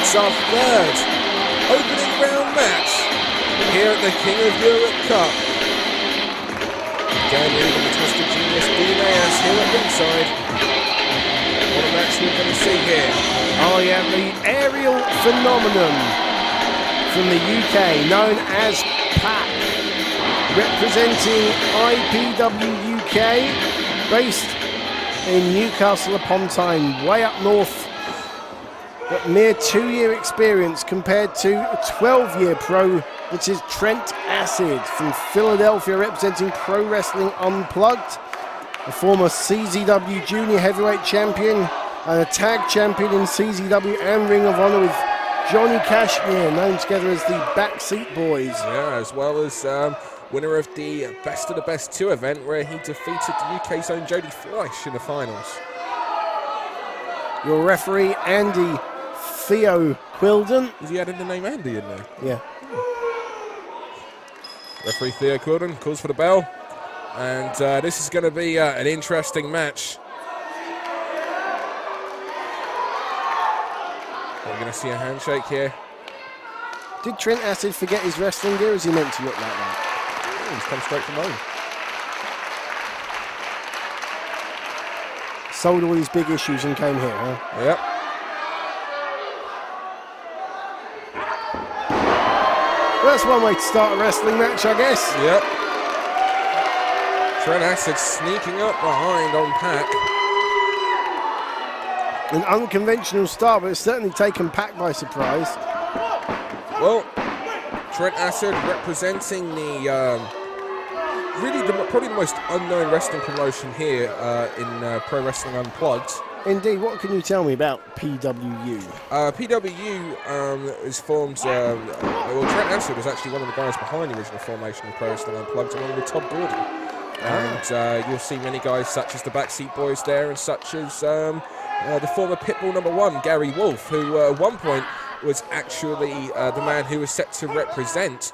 It's our third opening round match here at the King of Europe Cup. Dan Reed and the Twisted Genius D-Mayers here at ringside. What a match we're going to see here. Oh yeah, the aerial phenomenon from the UK, known as PAC, representing IPW UK, based in Newcastle upon Tyne, way up north, but mere 2-year experience compared to a 12-year pro, which is Trent Acid from Philadelphia, representing Pro Wrestling Unplugged, a former CZW Junior Heavyweight Champion and a tag champion in CZW and Ring of Honor with Johnny Cashmere, known together as the Backseat Boys. Yeah, as well as winner of the Best of the Best 2 event, where he defeated the UK's own Jody Fleisch in the finals. Your referee, Andy Theo Quilden. Has he added the name Andy in there? Yeah. Referee Theo Quilden calls for the bell. And this is going to be an interesting match. We're going to see a handshake here. Did Trent Acid forget his wrestling gear? Or is he meant to look like that? Oh, he's come straight from home. Sold all these big issues and came here, huh? Yep. Well, that's one way to start a wrestling match, I guess. Yep. Trent Acid sneaking up behind on PAC. An unconventional start, but it's certainly taken PAC by surprise. Well, Trent Acid representing the probably the most unknown wrestling promotion here in Pro Wrestling Unplugged. Indeed, what can you tell me about PWU? PWU is formed. Well, Trent Acid was actually one of the guys behind the original formation of Pro Wrestling Unplugged, along with Todd Gordon. And you'll see many guys such as the Backseat Boys there, and such as the former Pitbull #1, Gary Wolf, who at one point was actually the man who was set to represent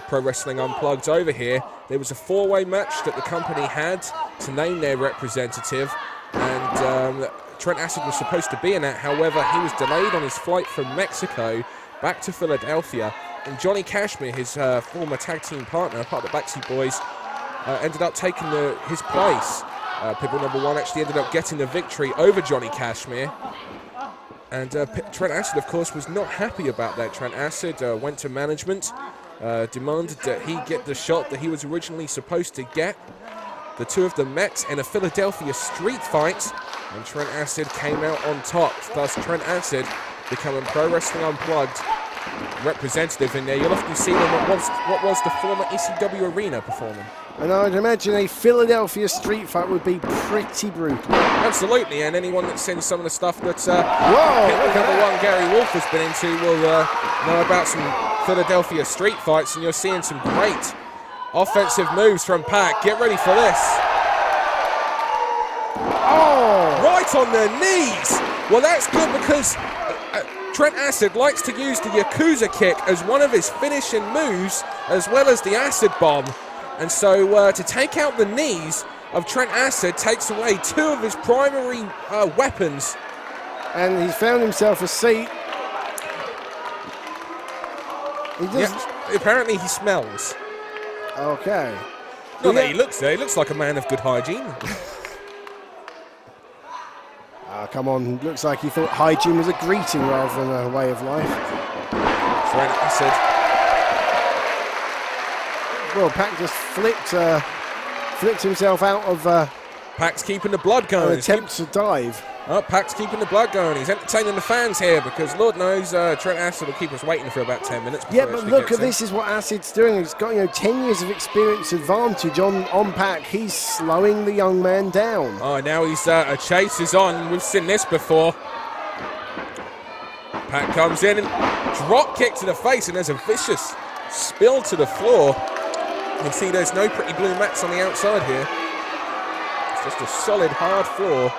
Pro Wrestling Unplugged over here. There was a 4-way match that the company had to name their representative, and Trent Acid was supposed to be in that. However, he was delayed on his flight from Mexico back to Philadelphia, and Johnny Cashmere, his former tag team partner, part of the Backseat Boys, ended up taking his place. Pitbull #1 actually ended up getting the victory over Johnny Cashmere. And Trent Acid, of course, was not happy about that. Trent Acid went to management, demanded that he get the shot that he was originally supposed to get. The two of them met in a Philadelphia street fight, and Trent Acid came out on top. Thus, Trent Acid becoming Pro Wrestling Unplugged representative in there. You'll often see them at what was the former ECW arena performing. And I'd imagine a Philadelphia street fight would be pretty brutal. Absolutely, and anyone that's seen some of the stuff that #1 Gary Wolf has been into will know about some Philadelphia street fights, and you're seeing some great offensive moves from PAC. Get ready for this. Oh! Right on the knees! Well, that's good because Trent Acid likes to use the Yakuza kick as one of his finishing moves, as well as the acid bomb. And so to take out the knees of Trent Acid takes away 2 of his primary weapons. And he's found himself a seat. Apparently he smells. Okay. Not that he looks there. He looks like a man of good hygiene. Come on. Looks like he thought hygiene was a greeting rather than a way of life. Trent Acid. Well, PAC just flipped himself out of... PAC's keeping the blood going. An attempt to dive. Oh, PAC's keeping the blood going. He's entertaining the fans here because Lord knows Trent Acid will keep us waiting for about 10 minutes. Yeah, but look at this is what Acid's doing. He's got 10 years of experience advantage on PAC. He's slowing the young man down. Oh, now he's a chase is on. We've seen this before. PAC comes in and drop kick to the face, and there's a vicious spill to the floor. You can see there's no pretty blue mats on the outside here. It's just a solid, hard floor.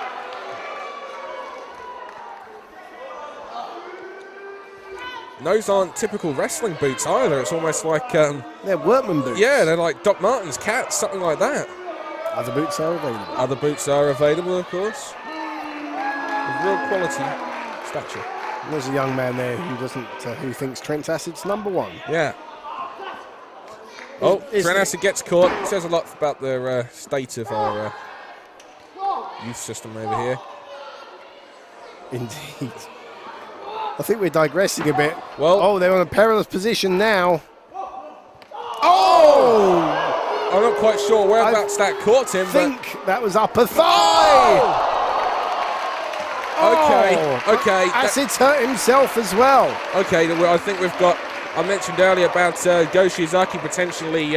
And those aren't typical wrestling boots either. It's almost like... they're workman boots. Yeah, they're like Doc Martens, Cats, something like that. Other boots are available. Other boots are available, of course. With real quality stature. There's a young man there who thinks Trent Acid's number one. Yeah. Trent Acid gets caught. Says a lot about the state of our youth system over here. Indeed. I think we're digressing a bit. Well, they're on a perilous position now. Oh! I'm not quite sure whereabouts that caught him. I think that was upper thigh. Okay. Acid's hurt himself as well. Okay, I think we've got. I mentioned earlier about Go Shiozaki potentially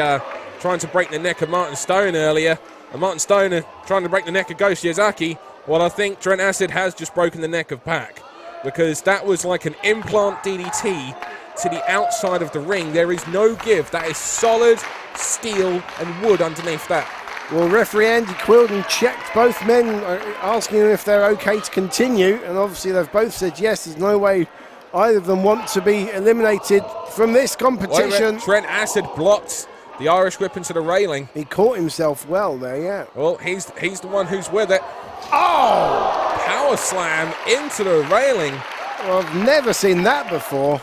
trying to break the neck of Martin Stone earlier. And Martin Stone trying to break the neck of Go Shiozaki. Well, I think Trent Acid has just broken the neck of PAC, because that was like an implant DDT to the outside of the ring. There is no give. That is solid steel and wood underneath that. Well, referee Andy Quilden checked both men, asking them if they're okay to continue, and obviously they've both said yes. There's no way either of them want to be eliminated from this competition. Trent Acid blocked the Irish whip into the railing. He caught himself well there, yeah. Well, he's the one who's with it. Oh! Power slam into the railing. Well, I've never seen that before.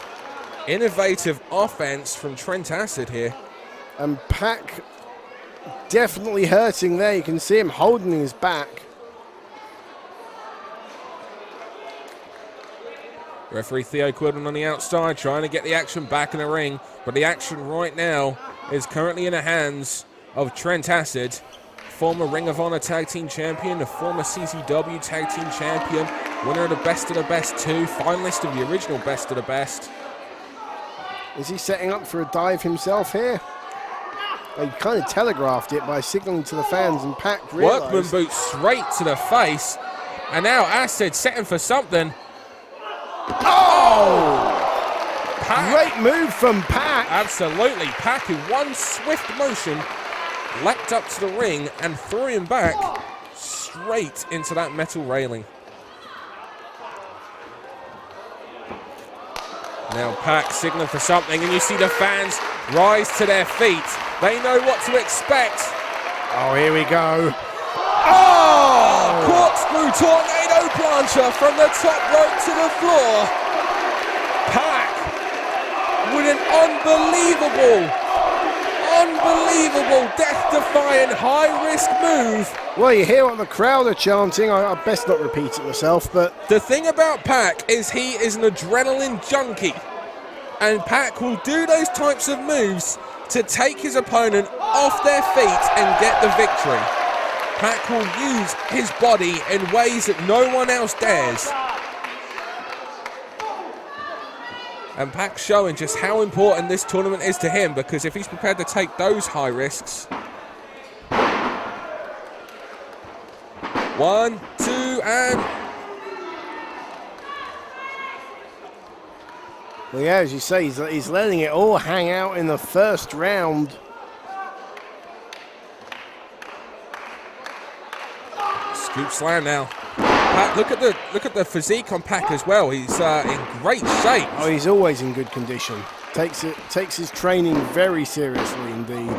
Innovative offense from Trent Acid here. And PAC definitely hurting there. You can see him holding his back. Referee Theo Quilden on the outside trying to get the action back in the ring, but the action right now is currently in the hands of Trent Acid, former Ring of Honor Tag Team Champion, the former CZW Tag Team Champion, winner of the Best of the Best 2, finalist of the original Best of the Best. Is he setting up for a dive himself here? He kind of telegraphed it by signaling to the fans, and PAC realised. Workman boot straight to the face, and now Acid setting for something. Oh! PAC. Great move from PAC. Absolutely. PAC in one swift motion leapt up to the ring and threw him back straight into that metal railing. Now PAC signaling for something, and you see the fans rise to their feet. They know what to expect. Oh, here we go. Oh! Corkscrew tornado plancher from the top rope to the floor. PAC with an unbelievable, death-defying, high-risk move. Well, you hear what the crowd are chanting. I best not repeat it myself, but the thing about PAC is he is an adrenaline junkie, and PAC will do those types of moves to take his opponent off their feet and get the victory. PAC will use his body in ways that no one else dares. And PAC's showing just how important this tournament is to him, because if he's prepared to take those high risks. 1, 2, and... Well, yeah, as you say, he's letting it all hang out in the first round. Scoop slam now. PAC, look at the physique on PAC as well. He's in great shape. Oh, he's always in good condition. Takes his training very seriously indeed.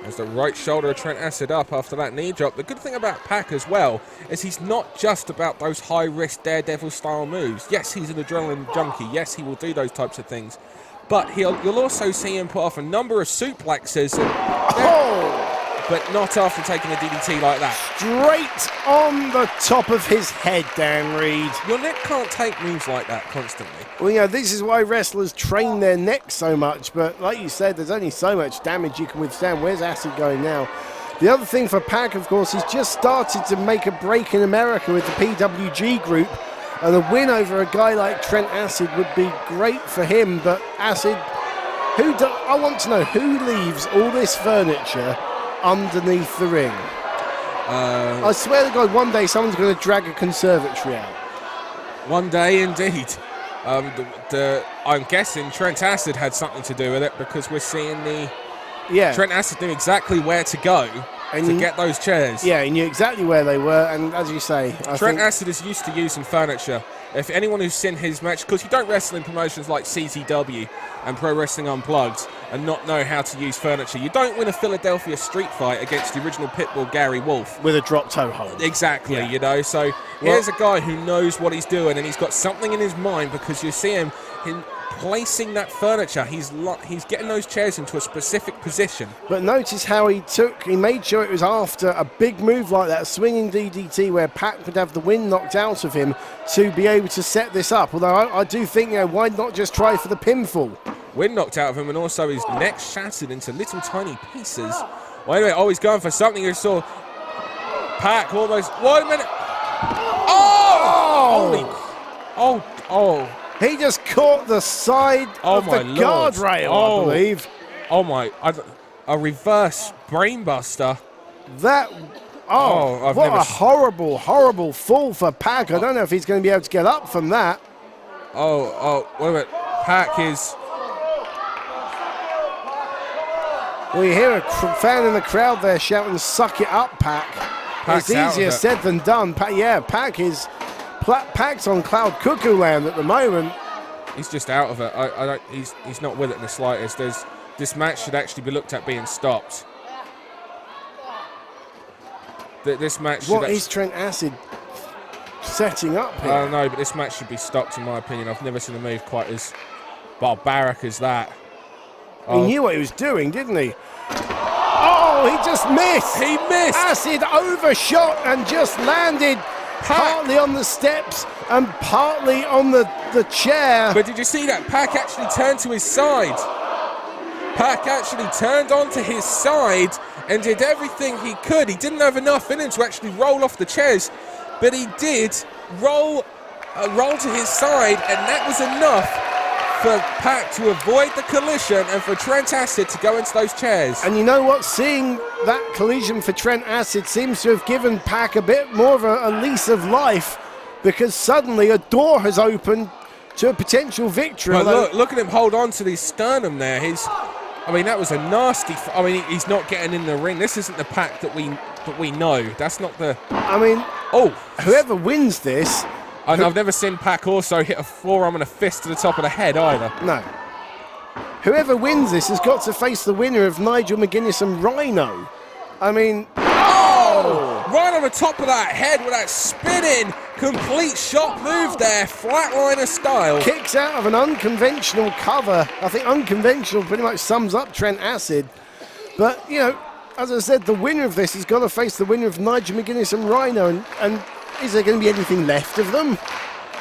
As the right shoulder of Trent Acid up after that knee drop. The good thing about PAC as well is he's not just about those high-risk daredevil style moves. Yes, he's an adrenaline junkie. Yes, he will do those types of things. But you'll also see him put off a number of suplexes. But not after taking a DDT like that. Straight on the top of his head, Dan Reed. Your neck can't take moves like that constantly. Well, you know, this is why wrestlers train their neck so much. But like you said, there's only so much damage you can withstand. Where's Acid going now? The other thing for PAC, of course, he's just started to make a break in America with the PWG group. And a win over a guy like Trent Acid would be great for him. But Acid, I want to know who leaves all this furniture underneath the ring. I swear to God, one day someone's going to drag a conservatory out. One day, indeed. I'm guessing Trent Acid had something to do with it, because we're seeing Trent Acid knew exactly where to go And to get those chairs. Yeah, he knew exactly where they were, and as you say, Trent Acid is used to using furniture. If anyone who's seen his match, because you don't wrestle in promotions like CZW and Pro Wrestling Unplugged and not know how to use furniture. You don't win a Philadelphia street fight against the original Pitbull Gary Wolf. With a drop toe hold. Exactly, you know. So here's a guy who knows what he's doing, and he's got something in his mind, because you see him placing that furniture. He's getting those chairs into a specific position. But notice how he made sure it was after a big move like that, a swinging DDT, where Pac would have the wind knocked out of him to be able to set this up. Although I do think, why not just try for the pinfall? Wind knocked out of him, and also his neck shattered into little tiny pieces. Well, anyway, he's going for something. You saw Pac almost. Wait a minute. Oh! He just caught the side of the guardrail, I believe. Oh my! A reverse brainbuster. What a horrible, horrible fall for Pac. I don't know if he's going to be able to get up from that. Wait a minute. Pac is. Well, you hear a fan in the crowd there shouting, "Suck it up, Pac." Pac's it's easier said than done. Pac's on cloud cuckoo land at the moment. He's just out of it. He's not with it in the slightest. This match should actually be looked at being stopped. This match. What is Trent Acid setting up here? I don't know, but this match should be stopped, in my opinion. I've never seen a move quite as barbaric as that. He knew what he was doing, didn't he? Oh, he just missed. He missed. Acid overshot and just landed partly on the steps and partly on the chair. But did you see that? Pac actually turned to his side. Pac actually turned onto his side and did everything he could. He didn't have enough in him to actually roll off the chairs, but he did roll to his side, and that was enough for Pac to avoid the collision and for Trent Acid to go into those chairs. And you know what? Seeing that collision for Trent Acid seems to have given Pac a bit more of a lease of life, because suddenly a door has opened to a potential victory. But look at him hold on to his sternum there. That was a nasty. He's not getting in the ring. This isn't the Pac that we know. That's not the. Whoever wins this. And I've never seen Pac also hit a forearm and a fist to the top of the head either. No. Whoever wins this has got to face the winner of Nigel McGuinness and Rhino. Right on the top of that head with that spinning, complete shot move there, flatliner style. Kicks out of an unconventional cover. I think unconventional pretty much sums up Trent Acid. But, as I said, the winner of this has got to face the winner of Nigel McGuinness and Rhino. And is there going to be anything left of them?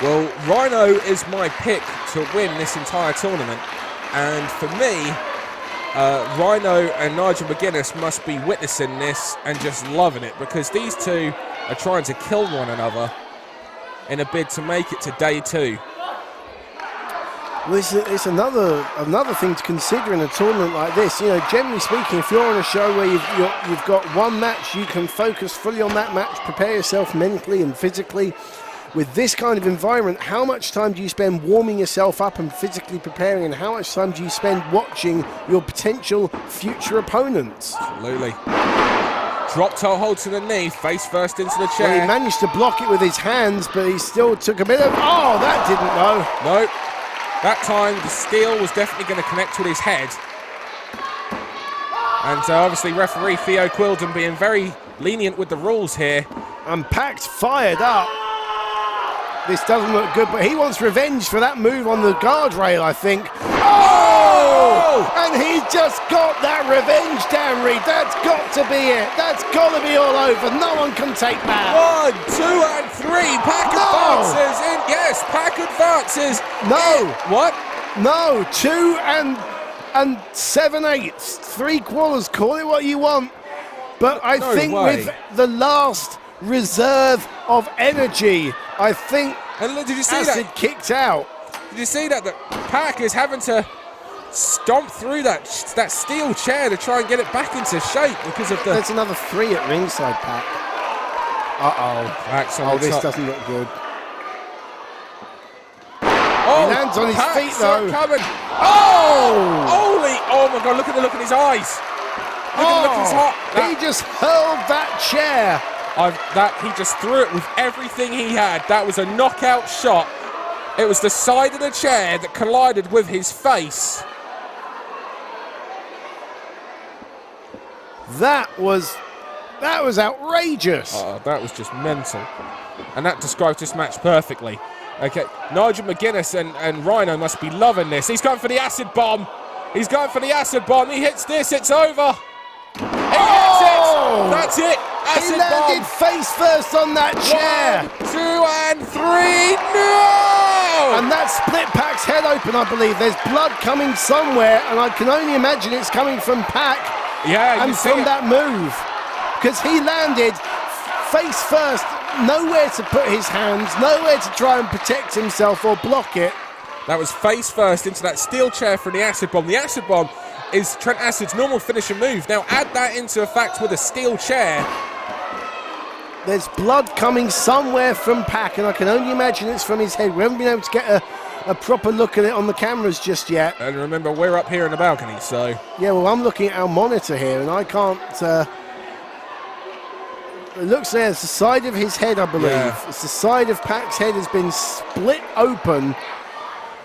Well, Rhino is my pick to win this entire tournament. And for me, Rhino and Nigel McGuinness must be witnessing this and just loving it, because these two are trying to kill one another in a bid to make it to day 2. Well, it's another thing to consider in a tournament like this. Generally speaking, if you're on a show where you've got one match, you can focus fully on that match, prepare yourself mentally and physically. With this kind of environment, how much time do you spend warming yourself up and physically preparing, and how much time do you spend watching your potential future opponents? Absolutely. Drop toe hold to the knee, face first into the chair. Well, he managed to block it with his hands, but he still took a bit of... Oh, that didn't go. Nope. That time, the steel was definitely going to connect with his head. And obviously, referee Theo Quilden being very lenient with the rules here. And Pac's fired up. This doesn't look good, but he wants revenge for that move on the guardrail, I think. Oh! And he's just got that revenge, Dan Reed. That's got to be it. That's got to be all over. No one can take that. 1, 2, and 3. Pac advances. Yes, Pac advances. No. What? No, 2 and 7/8. 3/4. Call it what you want. But I think with the last reserve of energy, I think did you see Acid that? Kicked out. Did you see that? The Pac is having to stomp through that steel chair to try and get it back into shape because of the... There's another 3 at ringside, Pac. Uh-oh. This doesn't look good. Oh, he lands on his feet, though. Coming. Oh! Holy! Oh, my God, look at the look in his eyes. Look at his heart. He just hurled that chair. He just threw it with everything he had. That was a knockout shot. It was the side of the chair that collided with his face. That was outrageous. That was just mental. And that describes this match perfectly. Okay, Nigel McGuinness and Rhino must be loving this. He's going for the acid bomb. He's going for the acid bomb. He hits this. It's over. He hits it. That's it. Acid he landed bomb. face first on that chair. 1, 2, and 3. No! And that split Pac's head open, I believe. There's blood coming somewhere, and I can only imagine it's coming from Pac. Yeah, and from that move, because he landed face first, nowhere to put his hands, nowhere to try and protect himself or block it. That was face first into that steel chair for the acid bomb. The acid bomb is Trent Acid's normal finishing move. Now add that into effect with a steel chair. There's blood coming somewhere from Pac, and I can only imagine it's from his head. We haven't been able to get a proper look at it on the cameras just yet. And remember, we're up here in the balcony, so... Yeah, well, I'm looking at our monitor here, and I can't... it looks like it's the side of his head, I believe. Yeah. It's the side of Pac's head has been split open.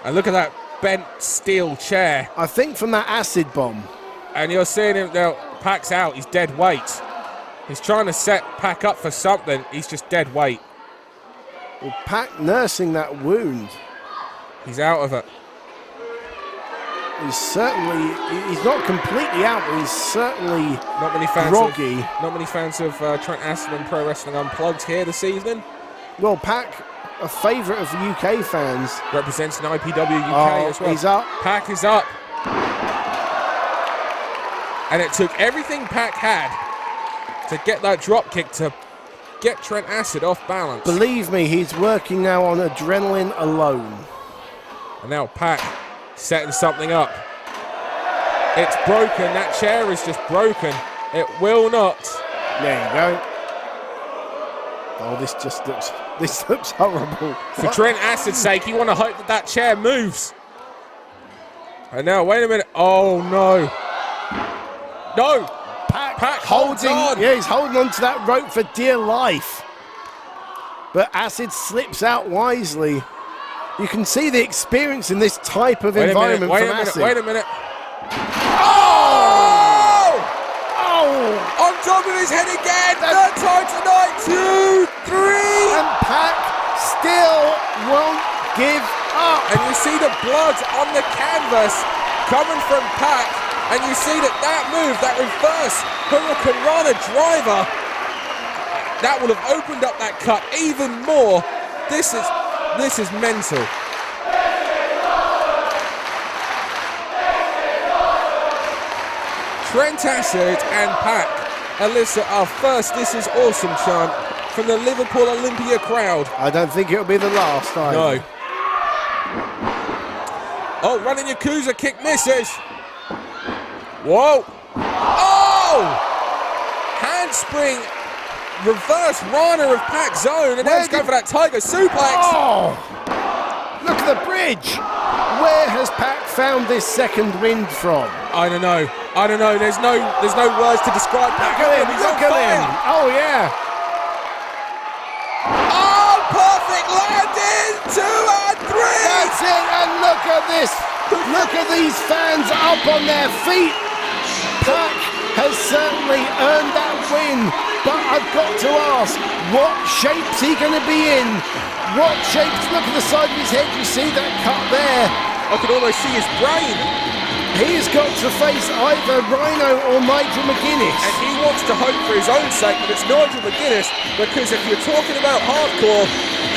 And look at that bent steel chair. I think from that acid bomb. And you're seeing him now, Pac's out, he's dead weight. He's trying to set Pac up for something, he's just dead weight. Well, Pac nursing that wound. He's out of it. He's not completely out, but he's certainly not many fans groggy. Not many fans of Trent Acid and Pro Wrestling Unplugged here this evening. Well, Pac, a favourite of UK fans. Represents an IPW UK as well. He's up. Pac is up. And it took everything Pac had to get that drop kick to get Trent Acid off balance. Believe me, he's working now on adrenaline alone. And now Pac setting something up. It's broken. That chair is just broken. It will not. There you go. Oh, this looks horrible. For Trent Acid's sake, you want to hope that chair moves. And now, wait a minute. Oh, no. No. Pac holding on. Yeah, he's holding on to that rope for dear life. But Acid slips out wisely. You can see the experience in this type of environment from Acid. Wait a minute. Oh! Oh! On top of his head again. Third time tonight. 2, 3. And Pac still won't give up. And you see the blood on the canvas coming from Pac. And you see that move, that reverse Hurricane Rana driver, that will have opened up that cut even more. This is mental. Trent Acid and Pac elicit our first "This is awesome" chant from the Liverpool Olympia crowd. I don't think it'll be the last time. No. Oh, running Yakuza kick misses. Whoa. Oh! Handspring. Reverse Rana of Pac's zone, and now he's going for that Tiger suplex. Oh! Look at the bridge. Where has Pac found this second wind from? I don't know. There's no words to describe Pac. Look at him. Look at him. Oh yeah. Oh, perfect landing. 2 and 3. That's it. And look at this. Look at these fans up on their feet. Pac has certainly earned that win. But I've got to ask, what shape's he going to be in? What shapes? Look at the side of his head. You see that cut there? I can almost see his brain. He's got to face either Rhino or Nigel McGuinness. And he wants to hope for his own sake that it's Nigel McGuinness, because if you're talking about hardcore,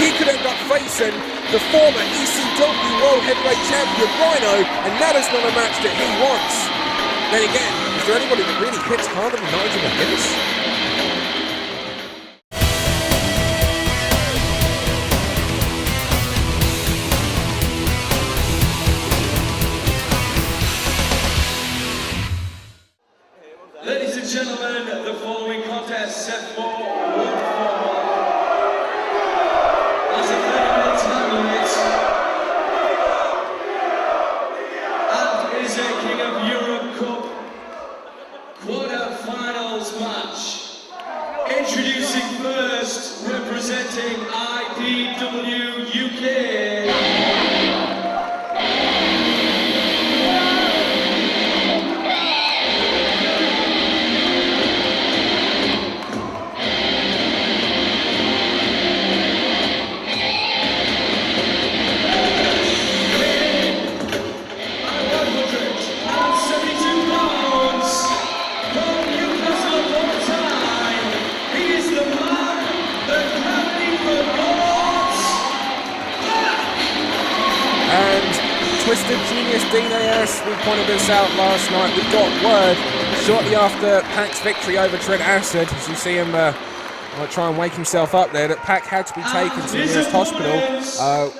he could end up facing the former ECW World Heavyweight Champion Rhino, and that is not a match that he wants. Then again, is there anybody that really hits harder than Nigel McGuinness? Ladies and gentlemen, the following contest set for one fall. As a 30-minute time limit, and is a King of Europe Cup quarter-finals match. representing IPW UK. Twisted Genius DNAS, we pointed this out last night. We got word shortly after PAC's victory over Trent Acid, as you see him try and wake himself up there, that PAC had to be taken to the nearest hospital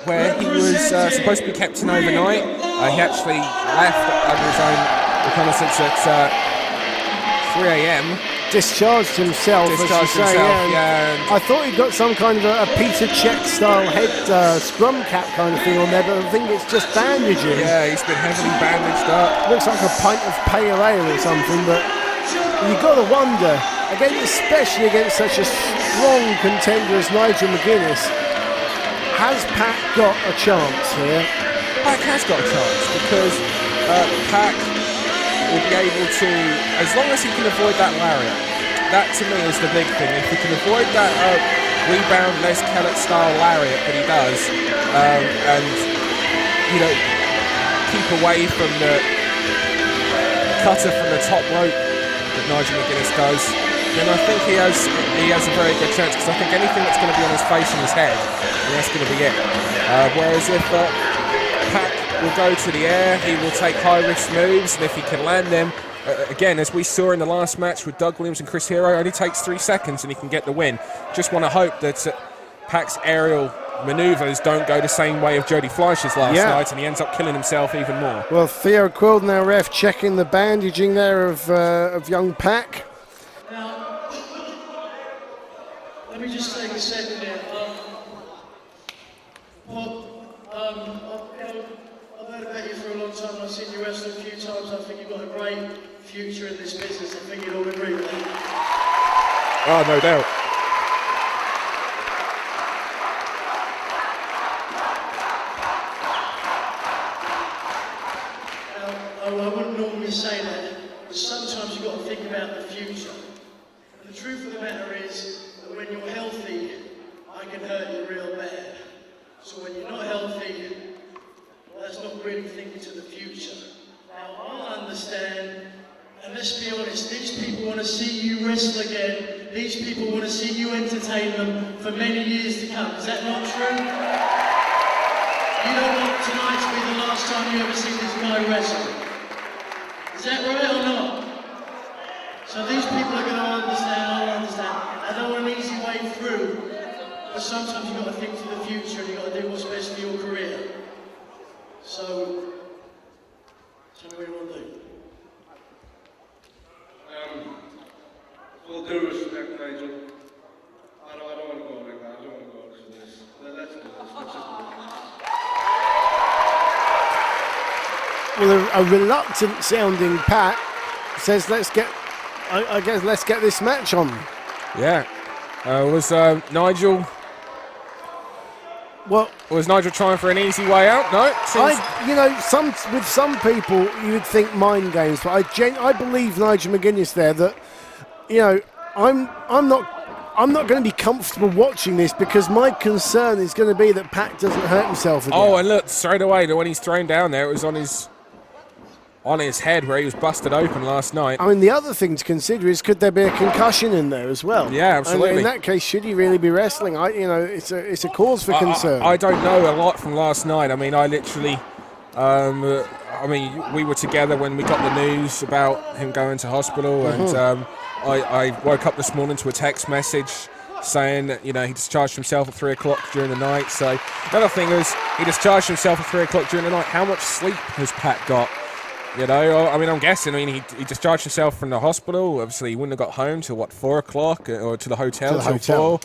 where he was supposed to be kept in overnight. He actually left under his own reconnaissance at 3 a.m. Discharged himself, yeah. I thought he'd got some kind of a Peter Cech style head scrum cap kind of thing on there, but I think it's just bandaging. Yeah, he's been heavily bandaged up. Looks like a pint of pale ale or something, but you've got to wonder, again, especially against such a strong contender as Nigel McGuinness, has PAC got a chance here? PAC has got a chance because PAC will be able to, as long as he can avoid that lariat, that to me is the big thing. If he can avoid that rebound Les Kellett style lariat that he does, and keep away from the cutter from the top rope that Nigel McGuinness does, then I think he has a very good chance, because I think anything that's going to be on his face and his head, that's going to be it. Whereas if PAC will go to the air, he will take high-risk moves, and if he can land them, again, as we saw in the last match with Doug Williams and Chris Hero, it only takes 3 seconds and he can get the win. Just want to hope that PAC's aerial manoeuvres don't go the same way of Jody Fleisch's last night, and he ends up killing himself even more. Well, Theo Quilden, our ref, checking the bandaging there of young PAC. Now, let me just take a second here. I've heard about you for a long time. I've seen you wrestle a few times. I think you've got a great future in this business. I think you'd all agree with that. Oh, no doubt. Now, I wouldn't normally say that, but sometimes you've got to think about the future. And the truth of the matter is that when you're healthy, I can hurt you real bad. So when you're not healthy, that's not really thinking to the future. Now, I understand, and let's be honest, these people want to see you wrestle again. These people want to see you entertain them for many years to come. Is that not true? You don't want tonight to be the last time you ever see this guy wrestle. Is that right or not? So these people are going to understand, I understand. I don't want an easy way through, but sometimes you've got to think to the future and you've got to do what's best for your career. So, tell me what you want to do. Full due respect, Nigel. I don't want to go like that. I don't want to go for this. Let's do this. Let's just do Well, a reluctant sounding PAC says, let's get this match on. Yeah. Was Nigel... Well, was Nigel trying for an easy way out? No. With some people you would think mind games, but I believe Nigel McGuinness there that, I'm not going to be comfortable watching this, because my concern is going to be that PAC doesn't hurt himself again. Oh, and look, straight away, when he's thrown down there, it was on his head where he was busted open last night. I mean, the other thing to consider is, could there be a concussion in there as well? Yeah, absolutely. And in that case, should he really be wrestling? It's a cause for concern. I don't know a lot from last night. I mean, I literally, we were together when we got the news about him going to hospital, and I woke up this morning to a text message saying that, he discharged himself at 3 o'clock during the night. So the other thing is, he discharged himself at 3 o'clock during the night. How much sleep has PAC got? I'm guessing. He discharged himself from the hospital. Obviously, he wouldn't have got home till 4 o'clock, or to the hotel till 4.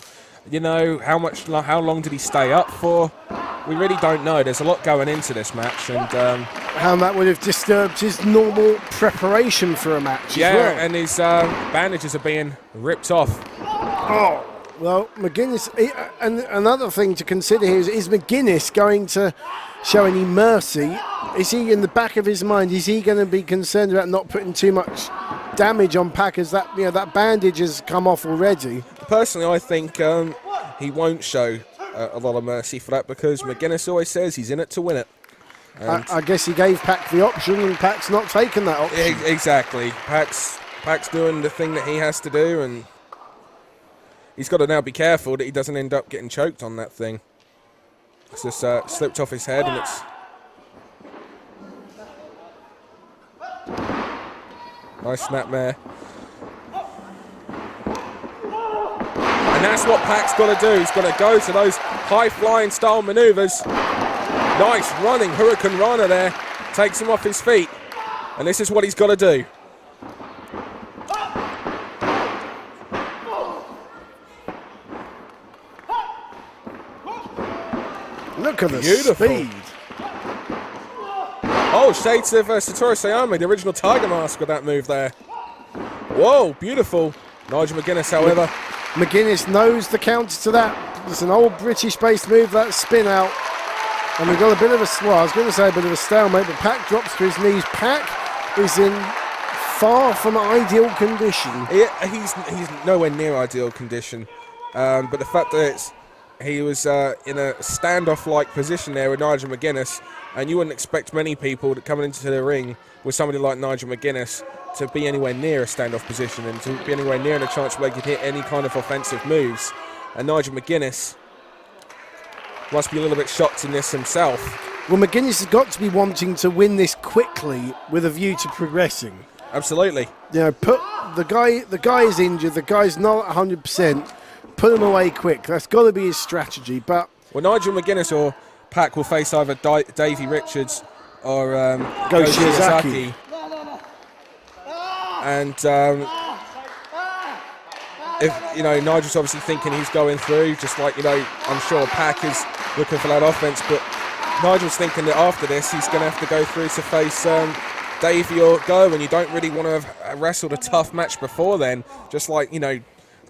How long did he stay up for? We really don't know. There's a lot going into this match, and how that would have disturbed his normal preparation for a match. Yeah, as well. and his bandages are being ripped off. Oh, Well, McGuinness, and another thing to consider here is McGuinness going to show any mercy? Is he in the back of his mind? Is he going to be concerned about not putting too much damage on PAC as that bandage has come off already? Personally, I think he won't show a lot of mercy for that because McGuinness always says he's in it to win it. I guess he gave PAC the option, and PAC's not taken that option. Exactly. PAC's doing the thing that he has to do, and he's got to now be careful that he doesn't end up getting choked on that thing. It's just slipped off his head, and it's... Nice snapmare. And that's what PAC's got to do. He's got to go to those high-flying style manoeuvres. Nice running Hurricane Rana there. Takes him off his feet. And this is what he's got to do. Look at the speed. Oh, shades of Satoru Sayama, the original Tiger Mask with that move there. Whoa, beautiful. Nigel McGuinness, however. McGuinness knows the counter to that. It's an old British-based move, that spin out. And we've got a bit of I was going to say a bit of a stalemate, but PAC drops to his knees. PAC is in far from ideal condition. He's nowhere near ideal condition. But the fact that he was in a standoff-like position there with Nigel McGuinness, and you wouldn't expect many people that coming into the ring with somebody like Nigel McGuinness to be anywhere near a standoff position and to be anywhere near a chance where they could hit any kind of offensive moves. And Nigel McGuinness must be a little bit shocked in this himself. Well, McGuinness has got to be wanting to win this quickly with a view to progressing. Absolutely. You know, put the guy is injured, the guy's not 100%. Put him away quick. That's got to be his strategy. But well, Nigel McGuinness or PAC will face either Davey Richards or Go Shiozaki. And if Nigel's obviously thinking he's going through, just like I'm sure PAC is looking for that offense. But Nigel's thinking that after this he's going to have to go through to face Davey or Go, and you don't really want to have wrestled a tough match before then. Just like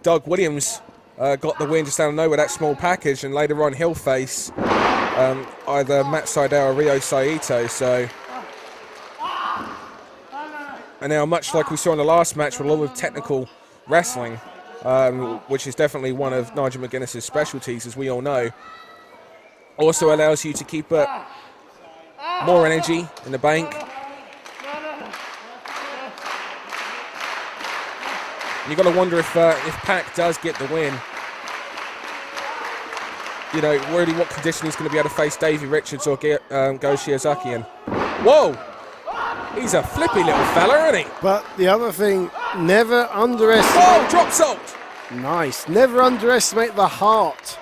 Doug Williams got the win just out of nowhere, that small package, and later on he'll face either Matt Sydal or Ryo Saito. So, and now much like we saw in the last match with a lot of technical wrestling, which is definitely one of Nigel McGuinness's specialties, as we all know, also allows you to keep more energy in the bank. You've got to wonder if PAC does get the win, really what condition he's going to be able to face Davey Richards or Go Shiozaki in. Whoa! He's a flippy little fella, isn't he? But the other thing, never underestimate... Whoa, drop salt! Nice. Never underestimate the heart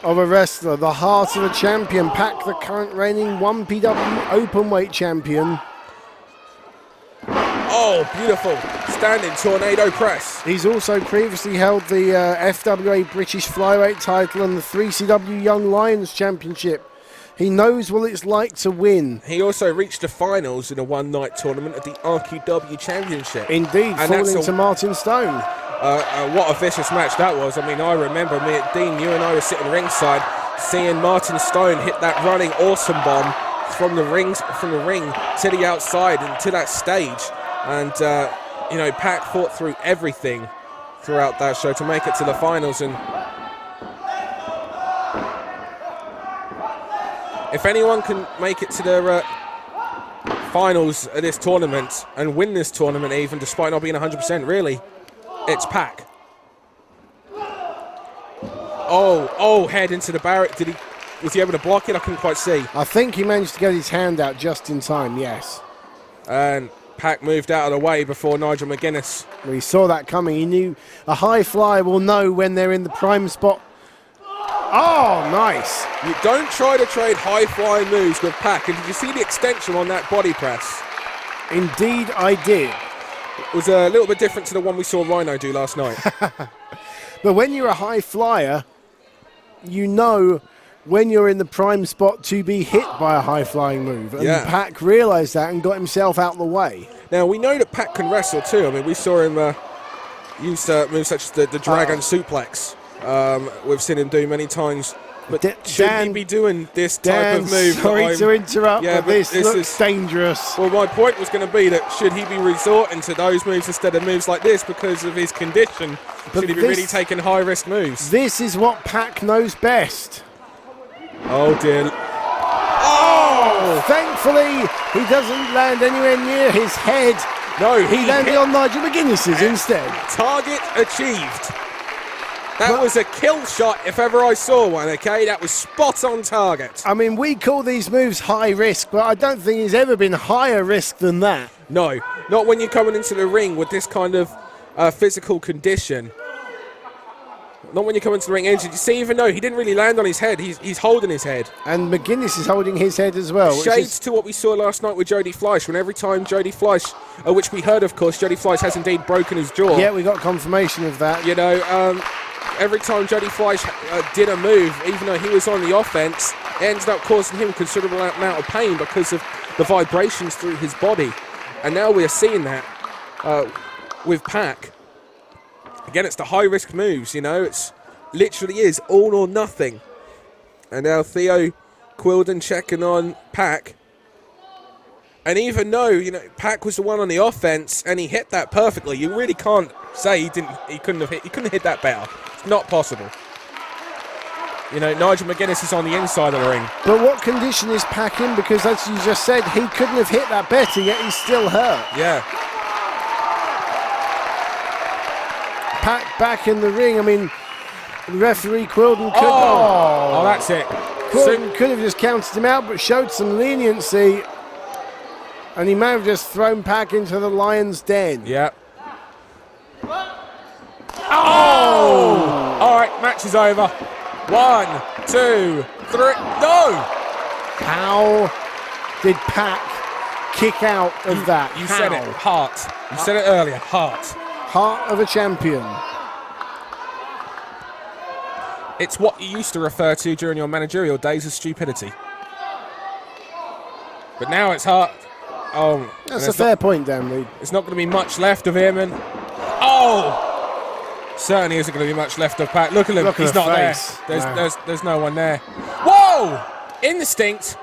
of a wrestler, the heart of a champion. PAC, the current reigning 1PW Openweight champion. Oh, beautiful. Standing tornado press. He's also previously held the FWA British Flyweight title and the 3CW Young Lions Championship. He knows what it's like to win. He also reached the finals in a one-night tournament at the RQW Championship. Indeed, and falling to Martin Stone. What a vicious match that was. I mean, I remember Dean, you and I were sitting ringside seeing Martin Stone hit that running awesome bomb from the ring to the outside and to that stage. And, PAC fought through everything throughout that show to make it to the finals. And if anyone can make it to the finals of this tournament and win this tournament even, despite not being 100% really, it's PAC. Oh, head into the barrier. Was he able to block it? I couldn't quite see. I think he managed to get his hand out just in time, yes. And PAC moved out of the way before Nigel McGuinness. Well, he saw that coming. He knew a high flyer will know when they're in the prime spot. Oh, nice. You don't try to trade high-flying moves with PAC. And did you see the extension on that body press? Indeed, I did. It was a little bit different to the one we saw Rhino do last night. But when you're a high flyer, you know when you're in the prime spot to be hit by a high-flying move. And PAC realised that and got himself out of the way. Now, we know that PAC can wrestle too. I mean, we saw him Use moves such as the dragon suplex. We've seen him do many times. But should he be doing this type of move? Sorry to interrupt, but this looks dangerous. Well, my point was going to be that should he be resorting to those moves instead of moves like this because of his condition? Should he be really taking high-risk moves? This is what PAC knows best. Oh, dear. Oh! Thankfully, he doesn't land anywhere near his head. No, he landed on Nigel McGuinness's instead. Target achieved. That was a kill shot if ever I saw one, okay? That was spot on target. I mean, we call these moves high risk, but I don't think he's ever been higher risk than that. No, not when you're coming into the ring with this kind of physical condition. Not when you come into the ring injured. You see, even though he didn't really land on his head, he's holding his head. And McGuinness is holding his head as well. Shades to what we saw last night with Jody Fleisch, when every time Jody Fleisch, which we heard, of course, Jody Fleisch has indeed broken his jaw. Yeah, we got confirmation of that. You know, every time Jody Fleisch did a move, even though he was on the offense, it ended up causing him a considerable amount of pain because of the vibrations through his body. And now we're seeing that with PAC. Again, it's the high-risk moves, you know. It's literally is all or nothing. And now Theo Quilden checking on PAC. And even though, you know, PAC was the one on the offense and he hit that perfectly, you really can't say he couldn't have hit that better. It's not possible. You know, Nigel McGuinness is on the inside of the ring. But what condition is PAC in? Because as you just said, he couldn't have hit that better, yet he's still hurt. Yeah. PAC back in the ring. I mean, referee Quilden could... Oh, that's it. Quilden could have just counted him out, but showed some leniency. And he may have just thrown PAC into the lion's den. Yeah. Oh! All right, match is over. 1, 2, 3. No! How did PAC kick out of that? You said it. Heart. You said it earlier. Heart. Heart of a champion. It's what you used to refer to during your managerial days as stupidity. But now it's heart. Oh, that's a fair point, Dan Reed. It's not going to be much left of him, and certainly isn't going to be much left of PAC. Look at him; he's not there. There's no one there. Whoa! Instinct.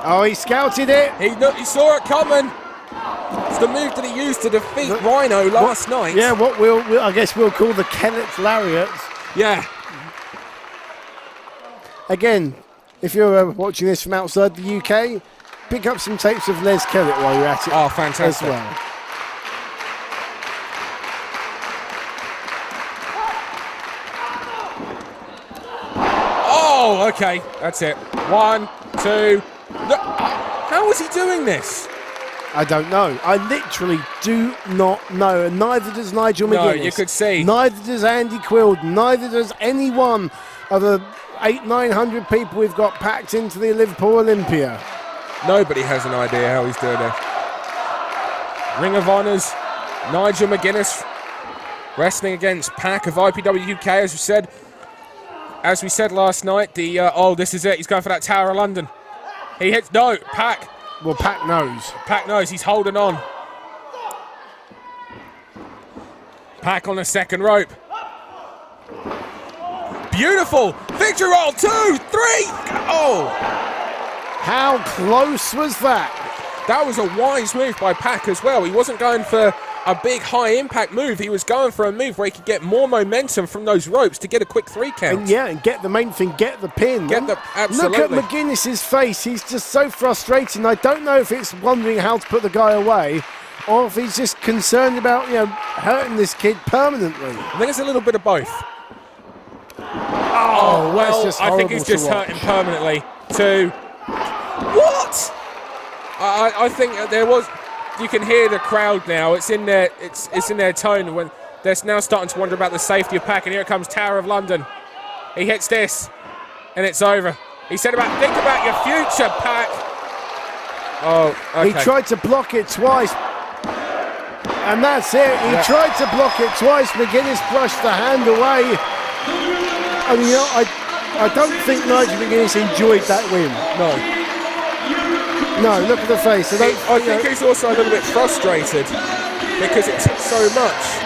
Oh, he scouted it. He saw it coming. It's the move that he used to defeat Rhino last night. Yeah, what I guess we'll call the Kenneth Lariat. Yeah. Again, if you're watching this from outside the UK, pick up some tapes of Les Kellett while you're at it. Oh, fantastic. As well. Oh, okay. That's it. 1, 2. How is he doing this? I don't know. I literally do not know. And neither does Nigel McGuinness. No, you could see. Neither does Andy Quilden. Neither does any one of the 800-900 people we've got packed into the Liverpool Olympia. Nobody has an idea how he's doing it. Ring of Honours, Nigel McGuinness wrestling against PAC of IPW UK, as we said last night. This is it. He's going for that Tower of London. He hits. No, PAC. Well, PAC knows. PAC knows. He's holding on. PAC on the second rope. Beautiful. Victory roll. 2, 3. Oh. How close was that? That was a wise move by PAC as well. He wasn't going for a big high-impact move. He was going for a move where he could get more momentum from those ropes to get a quick 3 count. And get the main thing, get the pin. Absolutely. Look at McGuinness's face. He's just so frustrated. I don't know if it's wondering how to put the guy away or if he's just concerned about, hurting this kid permanently. I think it's a little bit of both. Oh, well, just I think he's just hurt him permanently. 2. What? I think there was. You can hear the crowd now. It's in their tone when they're now starting to wonder about the safety of PAC. And here comes Tower of London. He hits this, and it's over. He said think about your future, PAC. Oh, okay. He tried to block it twice, and that's it. He tried to block it twice. McGuinness brushed the hand away. And I don't think Nigel McGuinness enjoyed that win. No, look at the face. I think he's also a little bit frustrated because it took so much.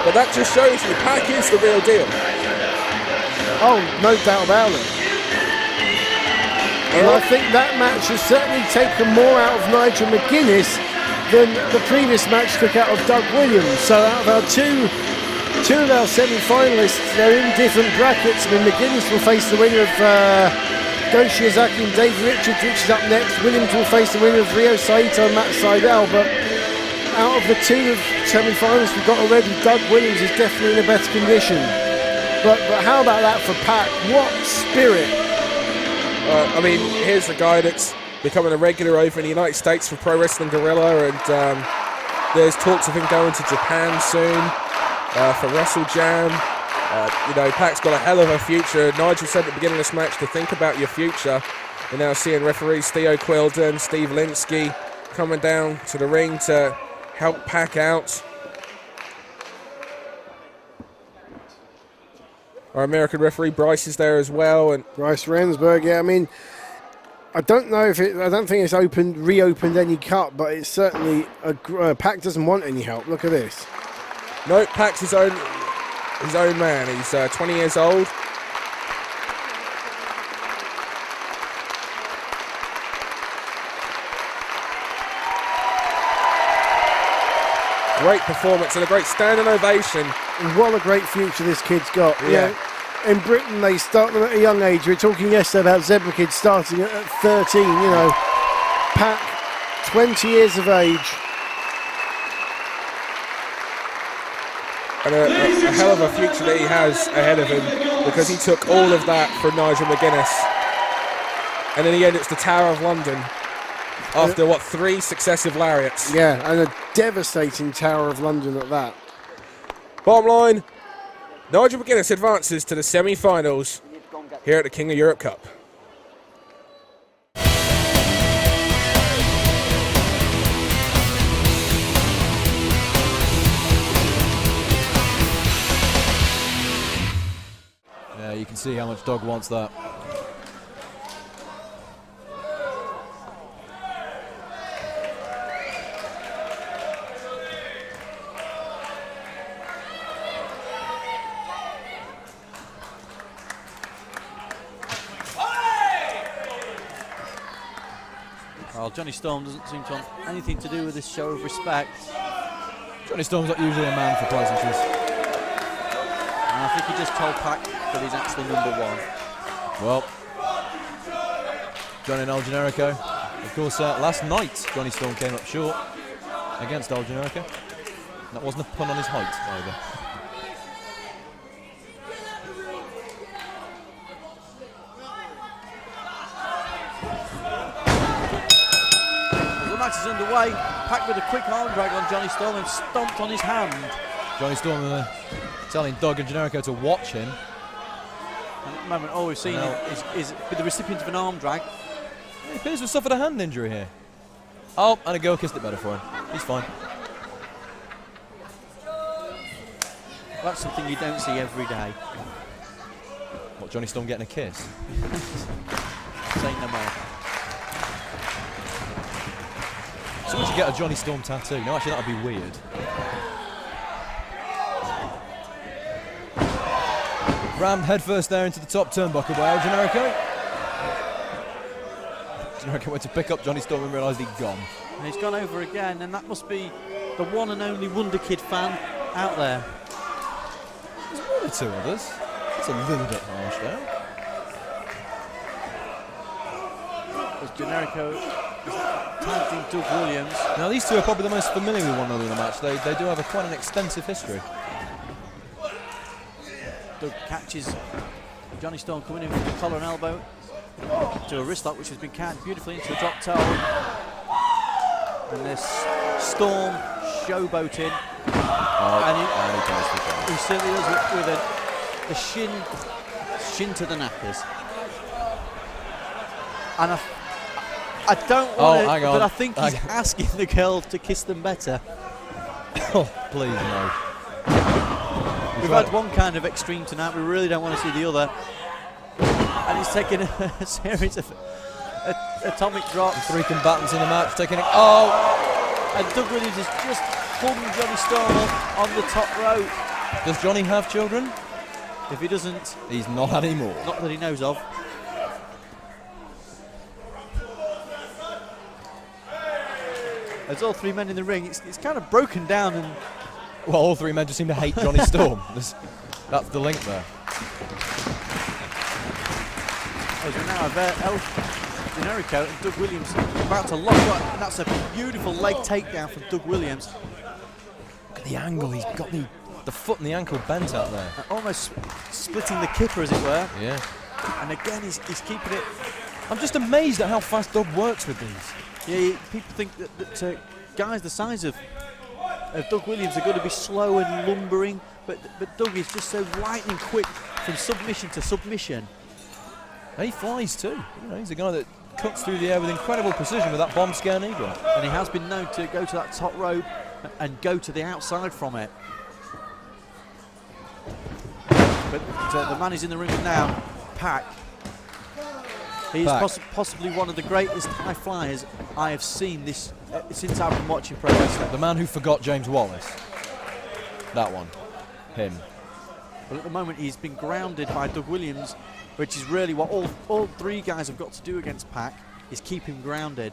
But that just shows you PAC is the real deal. Oh, no doubt about it. And I think that match has certainly taken more out of Nigel McGuinness than the previous match took out of Doug Williams. So out of our two of our semi-finalists, they're in different brackets. I mean, McGuinness will face the winner of Go Shiozaki and Dave Richards, which is up next. Williams will face the winner of Ryo Saito and Matt Seidel. But out of the two of semi-finalists we've got already, Doug Williams is definitely in a better condition. But how about that for PAC? What spirit! I mean, here's a guy that's becoming a regular over in the United States for Pro Wrestling Guerrilla, and there's talks of him going to Japan soon for Wrestle Jam. You know, PAC's got a hell of a future. Nigel said at the beginning of this match to think about your future. We're now seeing referees Theo Quilden, Steve Linsky coming down to the ring to help PAC out. Our American referee Bryce is there as well, and Bryce Rensburg, yeah. I mean, I don't know if I don't think it's reopened any cut, but it's certainly PAC doesn't want any help. Look at this. no, PAC's his own man. He's 20 years old. Great performance and a great standing ovation. What a great future this kid's got. Yeah. You know, in Britain, they start them at a young age. We were talking yesterday about Zebra Kids starting at 13. You know, PAC, 20 years of age. And a hell of a future that he has ahead of him, because he took all of that from Nigel McGuinness. And in the end, it's the Tower of London. After, 3 successive lariats. Yeah, and a devastating Tower of London at that. Bottom line, Nigel McGuinness advances to the semi-finals here at the King of Europe Cup. Yeah, you can see how much Doug wants that. Well, Johnny Storm doesn't seem to want anything to do with this show of respect. Johnny Storm's not usually a man for pleasantries. And I think he just told PAC that he's actually number one. Well, Johnny and El Generico. Of course, last night Johnny Storm came up short against El Generico. That wasn't a pun on his height either. The match is underway. PAC with a quick arm drag on Johnny Storm and stomped on his hand. Johnny Storm telling Doug and Generico to watch him. And at the moment, all we've seen is with the recipient of an arm drag. He appears to have suffered a hand injury here. Oh, and a girl kissed it better for him. He's fine. That's something you don't see every day. What, Johnny Storm getting a kiss? Say no more. Someone should get a Johnny Storm tattoo. No, actually, that would be weird. Rammed headfirst there into the top turnbuckle by El Generico. Generico went to pick up Johnny Storm and realised he'd gone. And he's gone over again, and that must be the one and only Wonder Kid fan out there. There's one or two others. That's a little bit harsh there. As Generico is tagging Doug Williams. Now these two are probably the most familiar with one another in the match. They do have quite an extensive history. Doug catches Johnny Storm coming in with the collar and elbow to a wrist lock, which has been counted beautifully into a drop toe. And this Storm showboating. And he certainly does it with the shin to the knackers. And I don't want it, but I think he's asking the girl to kiss them better. Oh, please no. We've had one kind of extreme tonight, we really don't want to see the other. And he's taking a series of atomic drops. 3 combatants in the match taking it. Oh! And Doug Williams has just hung Johnny Storm on the top rope. Does Johnny have children? If he doesn't, He's not anymore. not that he knows of. As all three men in the ring, it's kind of broken down, and Well, all three men just seem to hate Johnny Storm. That's the link there. as we now have El Generico and Doug Williams about to lock up, and that's a beautiful leg takedown from Doug Williams. Look at the angle, he's got the foot and the ankle bent out there. Almost splitting the kipper, as it were. Yeah. And again, he's keeping it. I'm just amazed at how fast Doug works with these. Yeah, people think that guys the size of Doug Williams are going to be slow and lumbering, but Doug is just so lightning quick from submission to submission. And he flies too. You know, he's a guy that cuts through the air with incredible precision with that bomb scare knee grab. And he has been known to go to that top rope and go to the outside from it. But the man is in the ring now, PAC. He's possibly one of the greatest high flyers I have seen this since I've been watching pro wrestling. The man who forgot James Wallace. That one. Him. But at the moment he's been grounded by Doug Williams, which is really what all three guys have got to do against PAC, is keep him grounded.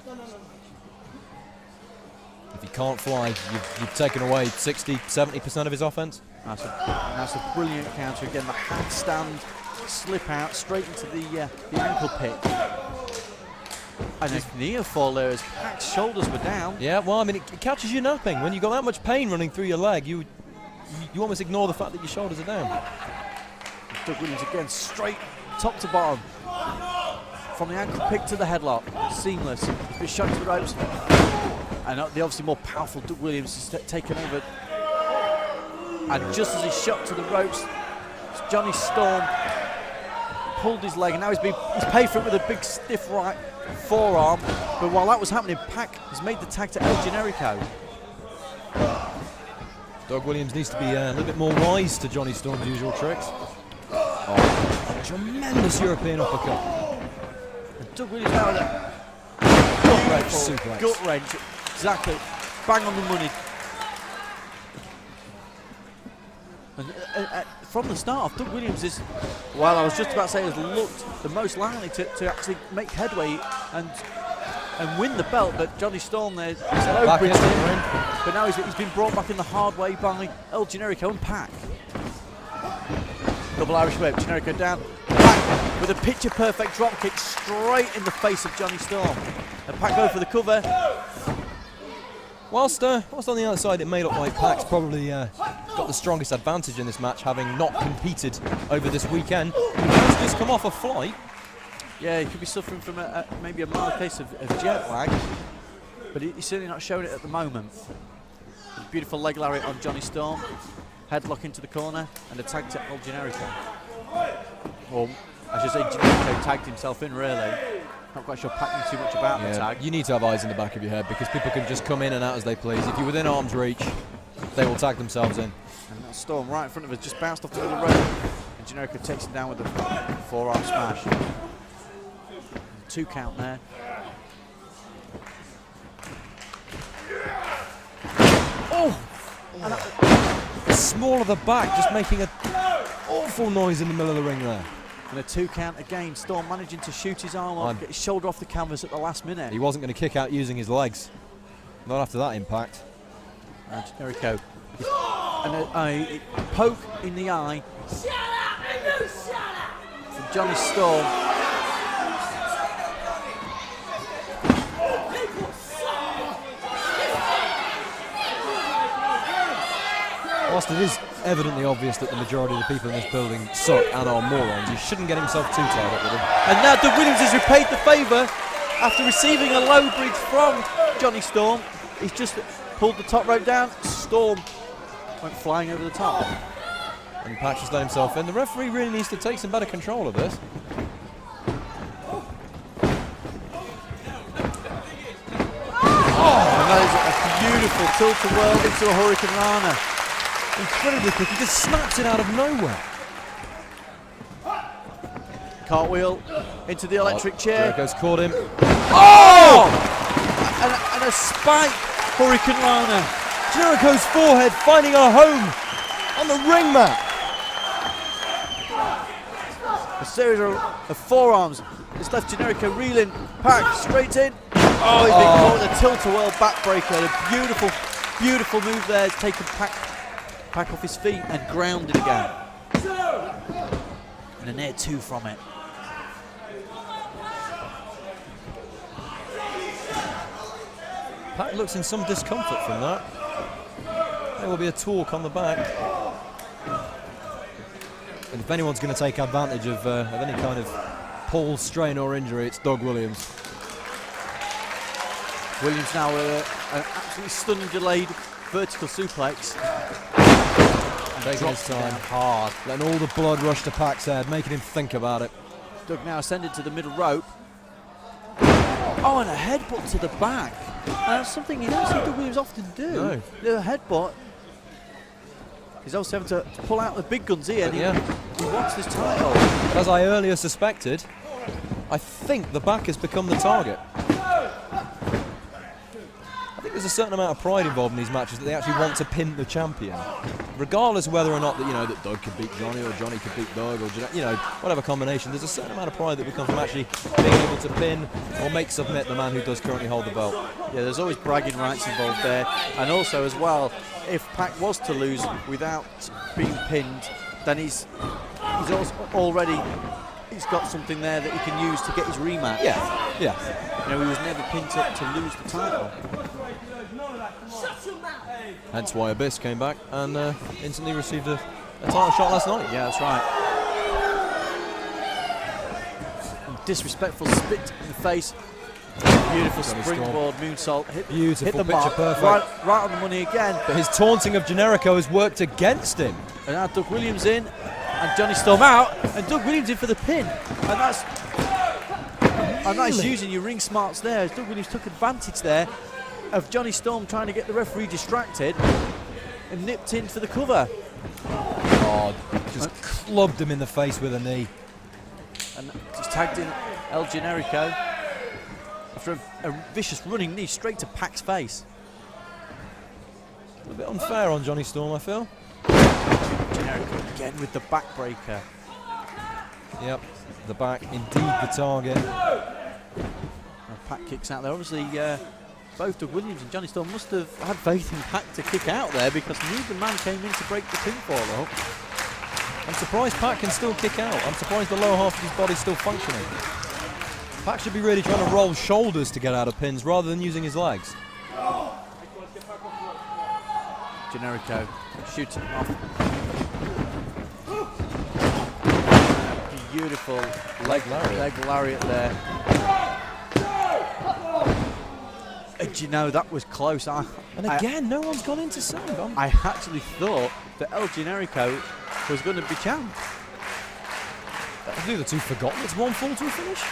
If he can't fly, you've taken away 60, 70% of his offense. That's a brilliant counter again. The handstand slip out straight into the ankle pick. And a near fall there as PAC's shoulders were down. Yeah, well, I mean, it catches you napping. When you've got that much pain running through your leg, you almost ignore the fact that your shoulders are down. Doug Williams again, straight top to bottom. From the ankle pick to the headlock. Seamless. He's been shot to the ropes. And the obviously more powerful Doug Williams is taken over. And just as he's shot to the ropes, Johnny Storm pulled his leg, and now he's paid for it with a big stiff right forearm. But while that was happening, PAC has made the tag to El Generico. Doug Williams needs to be a little bit more wise to Johnny Storm's usual tricks. Oh, tremendous European uppercut. And Doug Williams now with a gut wrench. Exactly. Bang on the money. And from the start off, Doug Williams is, well, I was just about to say, has looked the most likely to actually make headway and win the belt, but Johnny Storm there is low bridge in, but now he's been brought back in the hard way by El Generico and PAC. Double Irish whip, Generico down, PAC with a picture-perfect drop kick straight in the face of Johnny Storm. And PAC go for the cover. Whilst on the outside, it may look like PAC's probably got the strongest advantage in this match, having not competed over this weekend. He has just come off a flight. Yeah, he could be suffering from maybe a mild case of jet lag, but he's certainly not showing it at the moment. Beautiful leg lariat on Johnny Storm, headlock into the corner, and a tag to El Generico. Or I should say Generico tagged himself in, really. Not quite sure PAC knew too much about the tag. You need to have eyes in the back of your head because people can just come in and out as they please. If you're within arm's reach, they will tag themselves in. And that Storm right in front of us just bounced off the middle rope. And Generico takes him down with a forearm smash. 2 count there. Oh! And the small of the back just making an awful noise in the middle of the ring there. And a 2 count again. Storm managing to shoot his arm off, get his shoulder off the canvas at the last minute. He wasn't going to kick out using his legs. Not after that impact. And Generico. And a poke in the eye. Shut up, and you shut up! From Johnny Storm. Whilst it is evidently obvious that the majority of the people in this building suck and are morons, he shouldn't get himself too tied up with them. And now Doug Williams has repaid the favour after receiving a low bridge from Johnny Storm. He's just pulled the top rope down. Storm went flying over the top. And PAC just let himself in. The referee really needs to take some better control of this. And that is a beautiful tilt-a-whirl into a Hurricane Rana. Incredibly quick, he just snaps it out of nowhere. Cartwheel into the electric chair. Jericho's caught him. Oh! And a spike Hurricane Rana. Jericho's forehead finding a home on the ring mat. A series of forearms. It's left Generico reeling. PAC straight in. Oh, he's been caught with a tilt-a-whirl backbreaker. A beautiful, beautiful move there. He's taken PAC off his feet and grounded again. And a near 2 from it. PAC looks in some discomfort from that. There will be a talk on the back. And if anyone's going to take advantage of any kind of pull, strain or injury, it's Doug Williams. Williams now with an absolutely stunning delayed vertical suplex. Taking his time hard, letting all the blood rush to PAC's head, making him think about it. Doug now ascended to the middle rope. Oh, and a headbutt to the back. That's something you don't see Doug Williams often do. No. The headbutt. He's also having to pull out the big guns here. And he wants this title. As I earlier suspected, I think the back has become the target. I think there's a certain amount of pride involved in these matches that they actually want to pin the champion, regardless of whether or not that Doug could beat Johnny or Johnny could beat Doug or whatever combination. There's a certain amount of pride that would come from actually being able to pin or make submit the man who does currently hold the belt. Yeah, there's always bragging rights involved there, and also as well, if PAC was to lose without being pinned, then he's also already got something there that he can use to get his rematch. Yeah. He was never pinned to lose the title. Hence why Abyss came back and instantly received a title shot last night. Yeah, that's right. And disrespectful spit in the face. Beautiful springboard moonsault. Hit the mark. Perfect. Right on the money again. But his taunting of Generico has worked against him. And now Doug Williams in, and Johnny Storm out, and Doug Williams in for the pin. And that's using your ring smarts there. As Doug Williams took advantage there of Johnny Storm trying to get the referee distracted and nipped in for the cover. Oh, just clubbed him in the face with a knee. And he's tagged in El Generico after a vicious running knee straight to PAC's face. A bit unfair on Johnny Storm, I feel. Generico again with the backbreaker. Yep, the back, indeed the target. And PAC kicks out there. Obviously, both Doug Williams and Johnny Storm must have had faith in PAC to kick out there, because neither man came in to break the pinfall up. I'm surprised PAC can still kick out. I'm surprised the lower half of his body's still functioning. PAC should be really trying to roll shoulders to get out of pins rather than using his legs. Generico shooting him off. Beautiful leg lariat there. That was close. And again, no one's gone into save. I actually thought that El Generico was going to be champ. Have the other two forgotten it's 1-4 to a finish?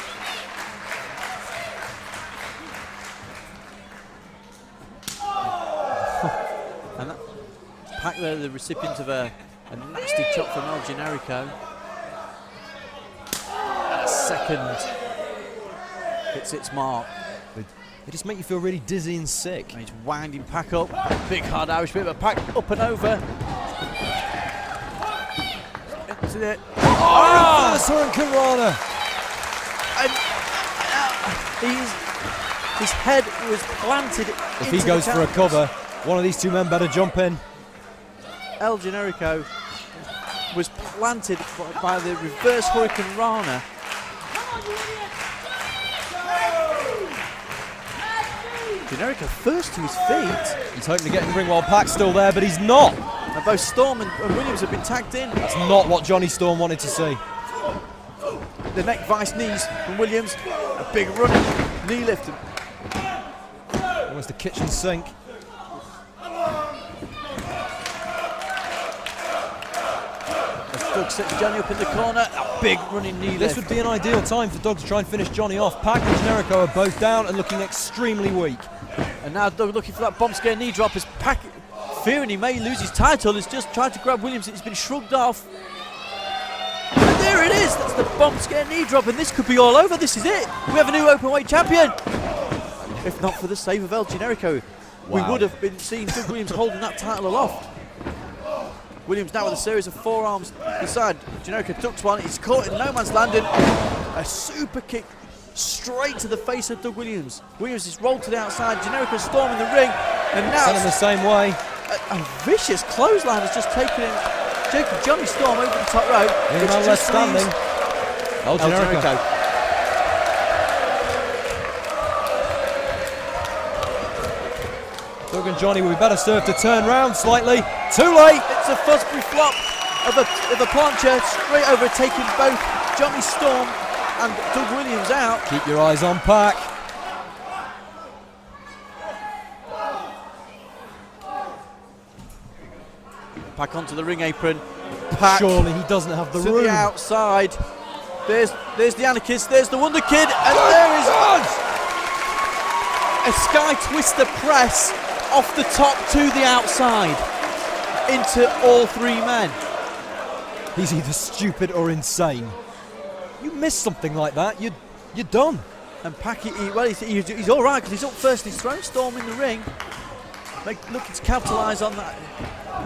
And that PAC there, the recipient of a nasty chop from El Generico. That second hits its mark. They just make you feel really dizzy and sick. And he's winding PAC up. Big hard Irish bit, but PAC up and over. Into it. Oh! Hurricane Rana. His head was planted. If he goes for a cover, one of these two men better jump in. El Generico was planted by the reverse Hurricane Rana. Generico first to his feet. He's hoping to get in the ring while PAC's still there, but he's not. And both Storm and Williams have been tagged in. That's not what Johnny Storm wanted to see. The neck vice knees from Williams. A big running knee lift. Almost a kitchen sink. As Doug sets Johnny up in the corner. A big running knee lift. This would be an ideal time for Doug to try and finish Johnny off. PAC and Generico are both down and looking extremely weak. And now Doug looking for that bomb scare knee drop as PAC, fearing he may lose his title, has just tried to grab Williams. It's been shrugged off. And there it is. That's the bomb scare knee drop, and this could be all over. This is it. We have a new openweight champion. If not for the save of El Generico, we would have been seeing Doug Williams holding that title aloft. Williams now with a series of forearms inside. Generico ducks one. He's caught in no man's land. A super kick straight to the face of Doug Williams. Williams is rolled to the outside. Generico storming the ring. And now Sent him the same way. a vicious clothesline has just taken him. Johnny Storm over the top rope. In man left standing. El Generico. Doug and Johnny will be better served to turn round slightly. Too late. It's a Fosbury flop of a plancher straight over, taking both Johnny Storm and Doug Williams out. Keep your eyes on PAC. Back onto the ring apron. PAC Surely he doesn't have the to room. the outside. There's the Anarchist. There's the Wonder Kid, and there is a Sky Twister press off the top to the outside into all three men. He's either stupid or insane. You miss something like that, you're done. And PAC, he's all right because he's up first. He's thrown Storm in the ring, looking to capitalise on that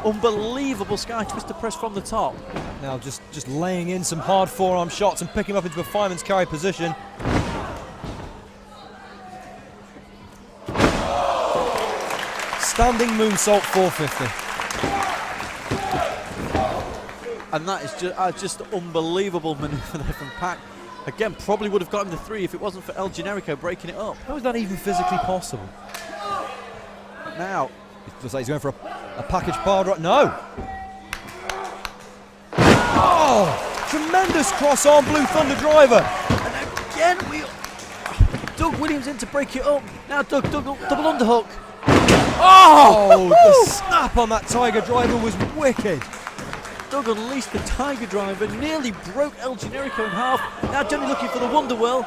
unbelievable Sky Twister press from the top. Now just laying in some hard forearm shots and picking him up into a fireman's carry position. Standing moonsault 450. And that is just unbelievable manoeuvre there from PAC. Again, probably would have got him the 3 if it wasn't for El Generico breaking it up. How is that even physically possible? Now, It looks like he's going for a package power drop. No! Oh! Tremendous cross-arm Blue Thunder driver. and again, Doug Williams in to break it up. Now Doug, double underhook. Oh! The snap on that Tiger driver was wicked. Doug unleashed the Tiger driver, nearly broke El Generico in half. Now Johnny looking for the Wonderwell.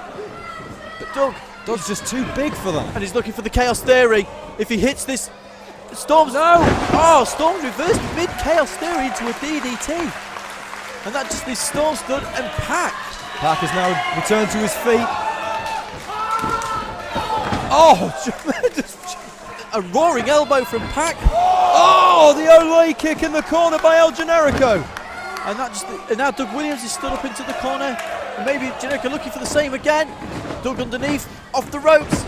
But Doug's just too big for that. and he's looking for the Chaos Theory. If he hits this, Storm's... No! Oh, Storm's reversed mid-Chaos Theory into a DDT. And that just leaves Storm stood and PAC. PAC has now returned to his feet. Oh, tremendous. A roaring elbow from PAC. Oh, the Olay kick in the corner by El Generico. And now Doug Williams is stood up into the corner. And maybe Generico looking for the same again. Doug underneath, off the ropes.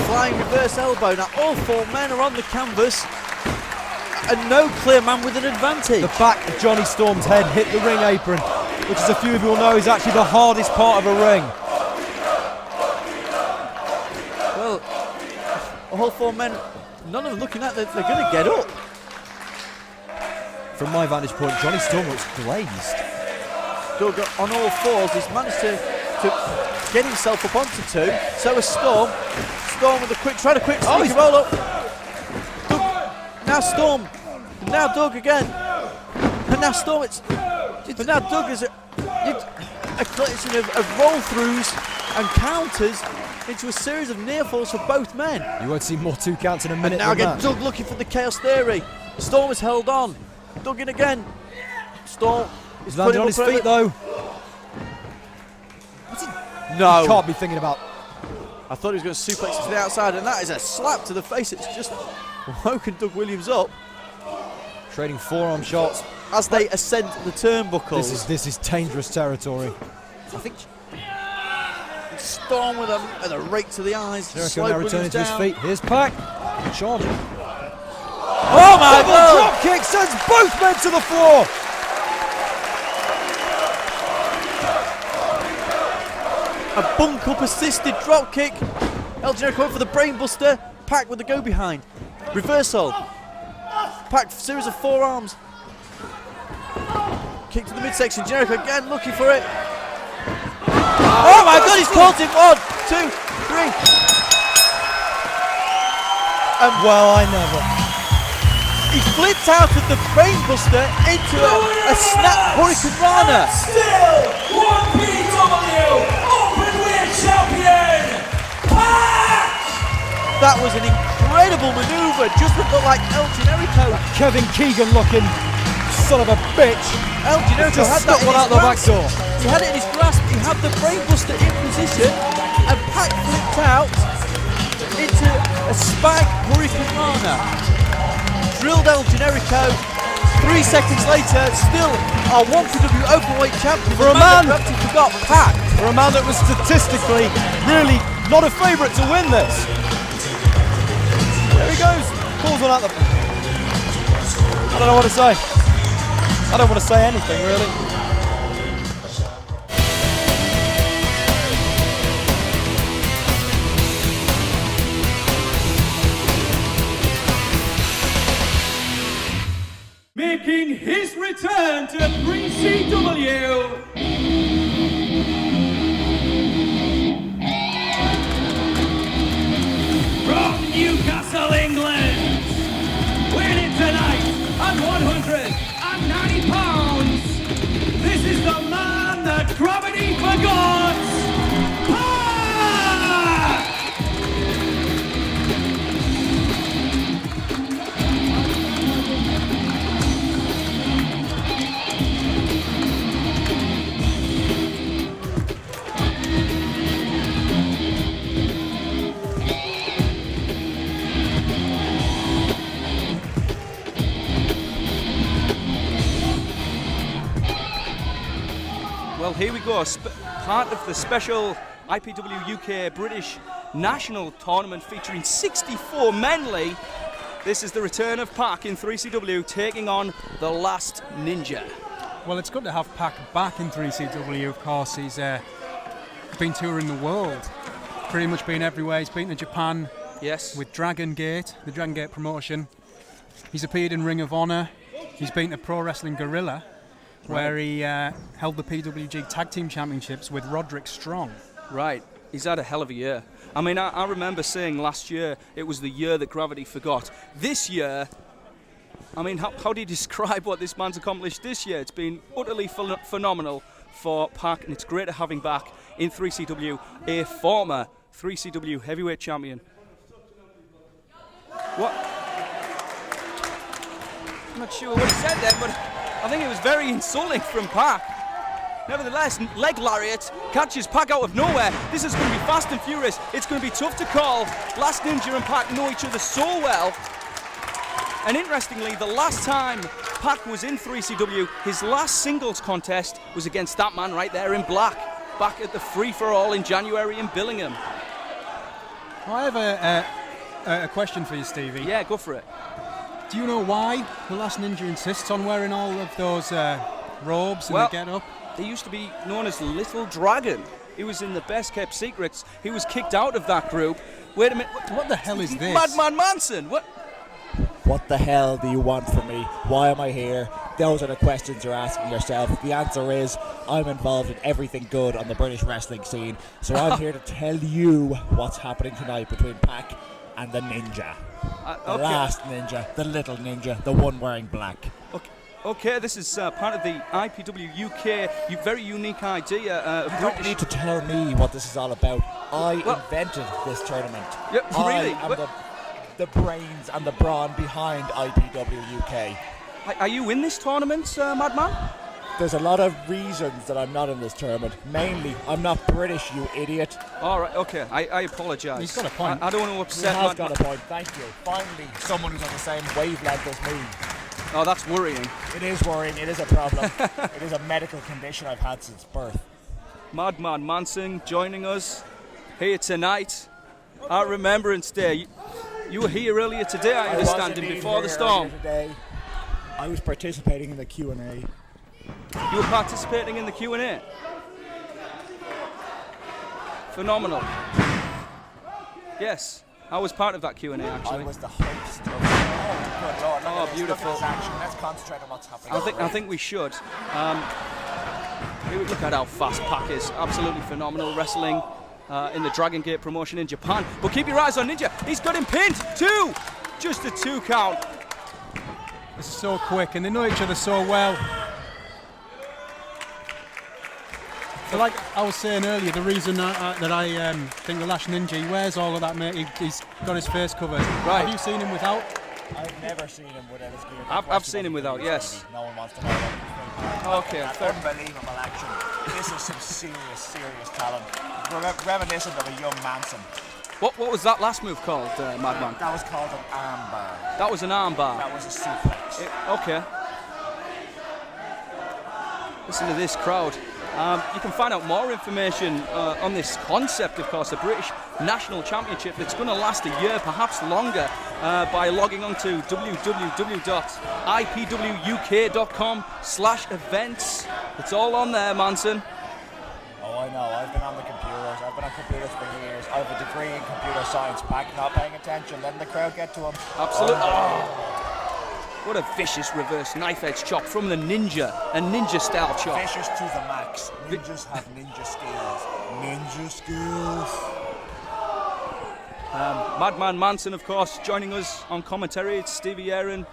Flying reverse elbow. Now all 4 men are on the canvas. And no clear man with an advantage. The back of Johnny Storm's head hit the ring apron, which, as a few of you will know, is actually the hardest part of a ring. Well, all 4 men, none of them looking like they're going to get up. From my vantage point, Johnny Storm looks glazed. Doug on all 4s, he's managed to get himself up onto 2. So is Storm. Storm with a quick sneaky roll up. Doug, now Storm. Now Doug again. And now Storm. But now Doug is a collection of roll-throughs and counters into a series of near falls for both men. You won't see more 2 counts in a minute. And now than again, that. Doug looking for the Chaos Theory. Storm is held on. Doug in again. Storm is He's landed on his feet though. No. He can't be thinking about. I thought he was going to suplex it to the outside, and that is a slap to the face. It's just woken Doug Williams up Trading forearm shots. as they ascend the turnbuckles. This is dangerous territory. I think Storm with a rake to the eyes. Jericho Slow now Williams returning to his down. feet. Here's PAC. Charging. Oh my Double God! drop kick sends both men to the floor. A bunk up assisted drop kick. El Generico went for the brainbuster. PAC with the go behind. Reversal. PAC series of forearms. Kick to the midsection. Generico again looking for it. Oh my God, he's caught him. 1, 2, 3. Well, I never. He flipped out of the brainbuster into a snap Hurricane Rana. Still 1PW Openweight Champion, PAC! That was an incredible manoeuvre. Just looked like El Generico. Kevin Keegan looking son of a bitch. El Generico Just had that stuck in one his out the back grasp. door. He had it in his grasp. He had the brainbuster in position, and PAC flipped out into a spike Hurricane Rana. Drilled El Generico 3 seconds later, still our 1PW Openweight champion. For a man that gravity forgot PAC. For a man that was statistically really not a favourite to win this. There he goes. Pulls one out the... I don't know what to say. I don't want to say anything, really. Making his return to 3CW. From Newcastle, England, winning tonight at 190 pounds. This is the man that gravity forgot. PAC! Well, here we go, part of the special IPW UK British National Tournament featuring 64 Menley. This is the return of PAC in 3CW taking on the Last Ninja. Well, it's good to have PAC back in 3CW, of course. He's been touring the world, pretty much been everywhere. He's been to Japan Yes. with Dragon Gate, the Dragon Gate promotion. He's appeared in Ring of Honor. He's been to Pro Wrestling Guerrilla, where he held the PWG Tag Team Championships with Roderick Strong. Right, he's had a hell of a year. I mean, I remember saying last year it was the year that gravity forgot. This year, I mean, how do you describe what this man's accomplished this year? It's been utterly phenomenal for PAC, and it's great to have him back in 3CW, a former 3CW heavyweight champion. What? I'm not sure what he said there, but I think it was very insulting from PAC. Nevertheless, leg lariat catches PAC out of nowhere. This is going to be fast and furious. It's going to be tough to call. Last Ninja and PAC know each other so well. And interestingly, the last time PAC was in 3CW, his last singles contest was against that man right there in black, back at the free-for-all in January in Billingham. Well, I have a question for you, Stevie. Yeah, go for it. Do you know why the Last Ninja insists on wearing all of those robes and the get-up? He used to be known as Little Dragon. He was in the Best Kept Secrets. He was kicked out of that group. Wait a minute. What the hell is this? Madman Manson. What the hell do you want from me? Why am I here? Those are the questions you're asking yourself. The answer is, I'm involved in everything good on the British wrestling scene. So I'm here to tell you what's happening tonight between PAC and the Ninja. The Last Ninja, the Little Ninja, the one wearing black. Okay, this is part of the IPW UK, very unique idea. You don't need to tell me what this is all about. I invented this tournament. Yeah, really? I am the brains and the brawn behind IPW UK. Are you in this tournament, Madman? There's a lot of reasons that I'm not in this tournament. Mainly, I'm not British, you idiot. All right, okay, I apologise. He's got a point. I don't want to upset He has got a point, thank you. Finally, someone who's on the same wavelength as me. Oh, that's worrying. It is worrying, it is a problem. It is a medical condition I've had since birth. Madman Manson joining us here tonight at Remembrance Day. You were here earlier today, I understand, and before the storm. Today. I was participating in the Q&A. You were participating in the Q&A? Phenomenal. Yes, I was part of that Q&A actually. I was the host of good Lord, look at this, beautiful. Look at this action. Let's concentrate on what's happening. I think we should. Look at how fast PAC is. Absolutely phenomenal wrestling in the Dragon Gate promotion in Japan. But keep your eyes on Ninja. He's got him pinned. Two. Just a 2 count. This is so quick, and they know each other so well. So like I was saying earlier, the reason that I think the Last Ninja, he wears all of that, mate. He's got his face covered. Right. Have you seen him without? I've never seen him without his gear. I've seen him without, yes. No one wants to know that. Okay, That's fair. unbelievable action. This is some serious talent. Reminiscent of a young Manson. What was that last move called, Madman? That was called an armbar. That was an armbar. That was a suplex. Okay. Listen to this crowd. You can find out more information on this concept, of course, the British National Championship that's going to last a year, perhaps longer, by logging on to www.ipwuk.com/events. It's all on there, Manson. Oh, I know. I've been on the computers. I've been on computers for years. I have a degree in computer science. Back not paying attention, letting the crowd get to him. Absolutely. What a vicious reverse knife edge chop from the Ninja, a Ninja style chop. Vicious to the max. Ninjas have ninja skills. Ninja skills. Madman Manson, of course, joining us on commentary. It's Stevie Aaron,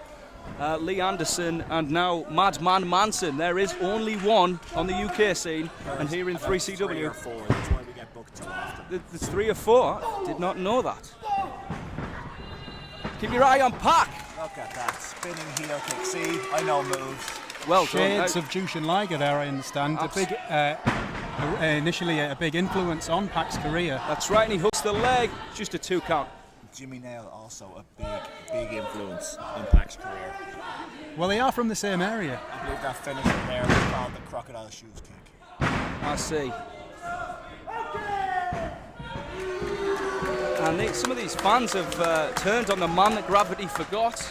Lee Anderson, and now Madman Manson. There is only one on the UK scene, and here in 3CW. 3 or 4. That's why we get booked so often. There's 3 or 4. Did not know that. Keep your eye on PAC. Look at that. Spinning heel kick. See, I know moves. Well Shades done. of Jushin Liger there, I understand. A big, initially a big influence on PAC's career. That's right, and he hooks the leg. Just a 2 count. Jimmy Nail also a big influence on PAC's career. Well, they are from the same area. I believe that finisher there was called the crocodile shoes kick. I see. And some of these fans have turned on the man that gravity forgot.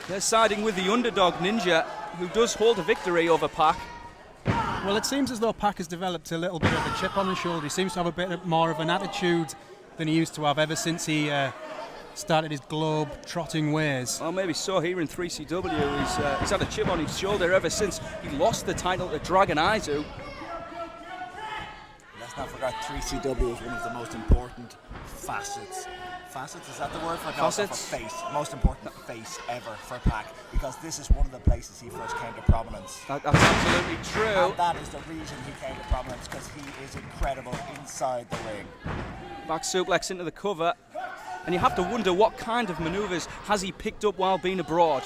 They're siding with the underdog Ninja, who does hold a victory over PAC. Well, it seems as though PAC has developed a little bit of a chip on his shoulder. He seems to have a bit more of an attitude than he used to have ever since he started his globe trotting ways. Well, maybe so. Here in 3CW, he's had a chip on his shoulder ever since he lost the title to Dragon Aizu. Let's not forget 3CW is one of the most important facets. Facets, is that the word for it? No, Facets? For face. Most important face ever for PAC, because this is one of the places he first came to prominence. That's absolutely true. And that is the reason he came to prominence, because he is incredible inside the ring. Back suplex into the cover. And you have to wonder what kind of manoeuvres has he picked up while being abroad.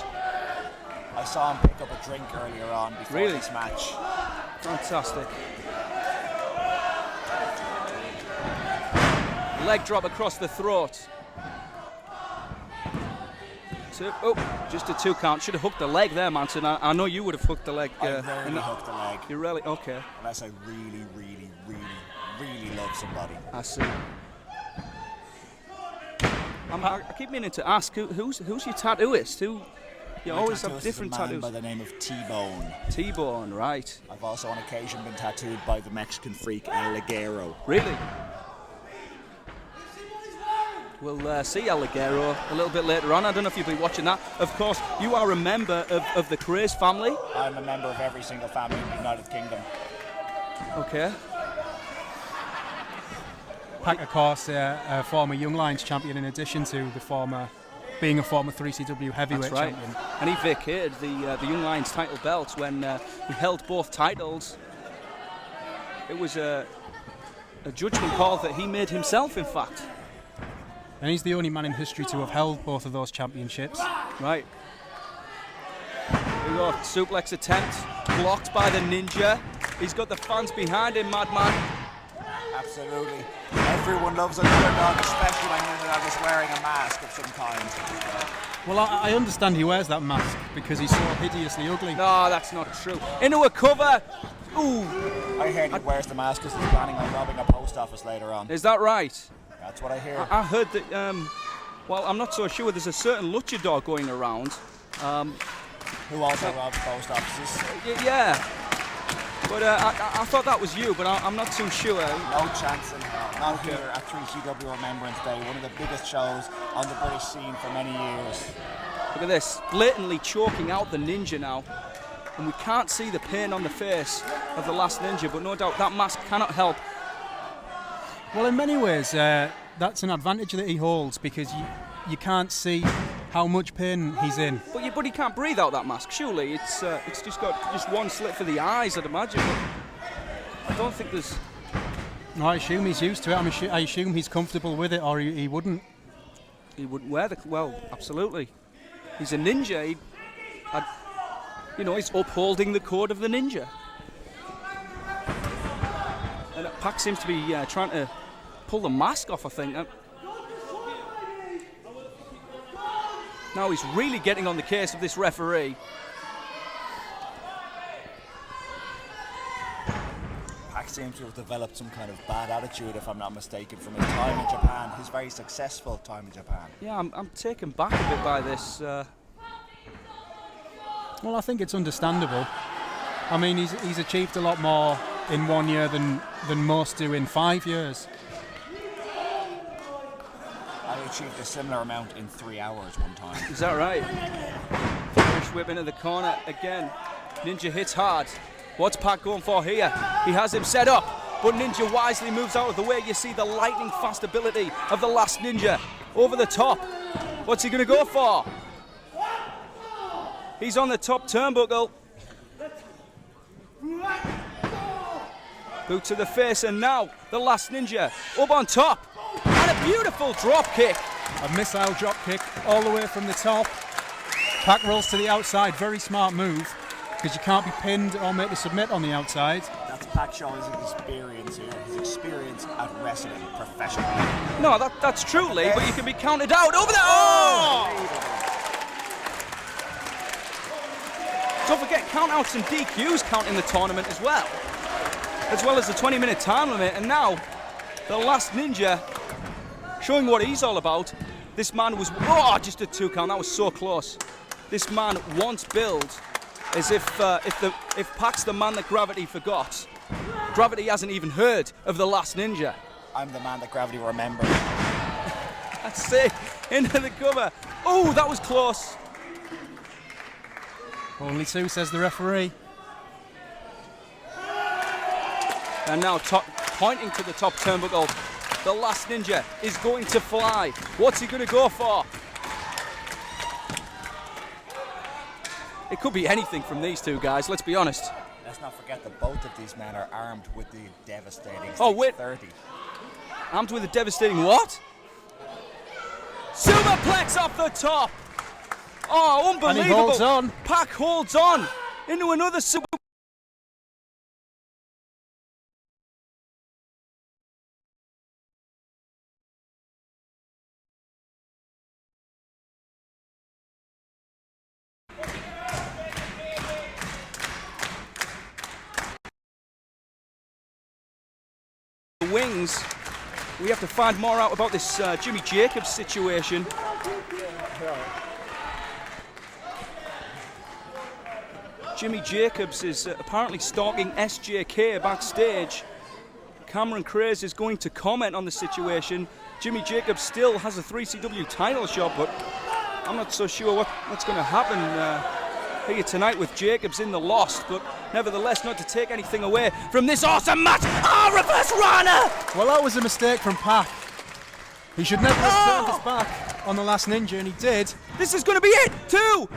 I saw him pick up a drink earlier on before this match. Fantastic. Leg drop across the throat. Just a 2 count. Should have hooked the leg there, Manson. I know you would have hooked the leg. I rarely hook the leg. You really? Okay. Unless I really love somebody. I see. I keep meaning to ask, who's your tattooist? Who? You always have different tattoos. By the name of T-Bone. T-Bone, right. I've also on occasion been tattooed by the Mexican freak El Ligero. Really? We'll see El Ligero a little bit later on. I don't know if you'll be watching that. Of course, you are a member of the Craze family. I'm a member of every single family in the United Kingdom. Okay. PAC, of course, a former Young Lions champion, in addition to being a former 3CW heavyweight That's right. champion. And he vacated the Young Lions title belt when he held both titles. It was a judgment call that he made himself, in fact. And he's the only man in history to have held both of those championships. Right. Here we go. Suplex attempt. Blocked by the Ninja. He's got the fans behind him, Madman. Absolutely. Everyone loves an underdog, especially when the underdog is wearing a mask of some kind. Well, I understand he wears that mask because he's so hideously ugly. No, that's not true. Into a cover. Ooh. I heard he wears the mask because he's planning on robbing a post office later on. Is that right? That's what I hear. I heard that, well, I'm not so sure. There's a certain luchador going around. Who also robs post offices. Yeah. But I thought that was you, but I'm not too sure. No chance in hell. Not here at 3CW Remembrance Day, one of the biggest shows on the British scene for many years. Look at this, blatantly choking out the Ninja now. And we can't see the pain on the face of the last Ninja, but no doubt that mask cannot help. Well, in many ways, that's an advantage that he holds because you can't see how much pain he's in. But he can't breathe out that mask, surely. It's just got one slit for the eyes, I'd imagine. But I don't think there's... No, I assume he's used to it. I assume he's comfortable with it, or he wouldn't. He wouldn't wear the... Well, absolutely. He's a ninja. He's upholding the code of the ninja. And PAC seems to be trying to pull the mask off, I think. Now he's really getting on the case of this referee. Pac seems to have developed some kind of bad attitude, if I'm not mistaken, from his time in Japan, his very successful time in Japan. Yeah, I'm taken back a bit by this. Well, I think it's understandable. I mean, he's achieved a lot more in 1 year than most do in 5 years. I achieved a similar amount in 3 hours one time. Is that right? Irish whip into the corner again. Ninja hits hard. What's Pac going for here? He has him set up, but Ninja wisely moves out of the way. You see the lightning fast ability of the last Ninja over the top. What's he going to go for? He's on the top turnbuckle. Boot to the face, and now the last Ninja up on top. And a beautiful drop kick. A missile drop kick all the way from the top. Pac rolls to the outside, very smart move, because you can't be pinned or made to submit on the outside. That's Pac showing his experience here, his experience at wrestling professionally. No, that's true, Lee, but you can be counted out over there. Oh! Don't forget, countouts and DQs count in the tournament as well as the 20-minute time limit. And now, the last Ninja showing what he's all about. This man was, just a 2 count. That was so close. This man wants build as if Pac's the man that Gravity forgot. Gravity hasn't even heard of the last Ninja. I'm the man that Gravity remembers. That's it. Into the cover. Oh, that was close. Only 2, says the referee. And now pointing to the top turnbuckle. The last Ninja is going to fly. What's he going to go for? It could be anything from these two guys, let's be honest. Let's not forget that both of these men are armed with the devastating 30. Armed with a devastating what? Superplex off the top. Oh, unbelievable. And he holds on. Pac holds on into another super. Wings. We have to find more out about this Jimmy Jacobs situation. Jimmy Jacobs is apparently stalking SJK backstage. Cameron Craze is going to comment on the situation. Jimmy Jacobs still has a 3CW title shot, but I'm not so sure what's going to happen here tonight with Jacobs in the lost, but nevertheless not to take anything away from this awesome match. Oh, reverse Rana! Well, that was a mistake from Pac. He should never have turned his back on the last Ninja, and he did. This is going to be it, too!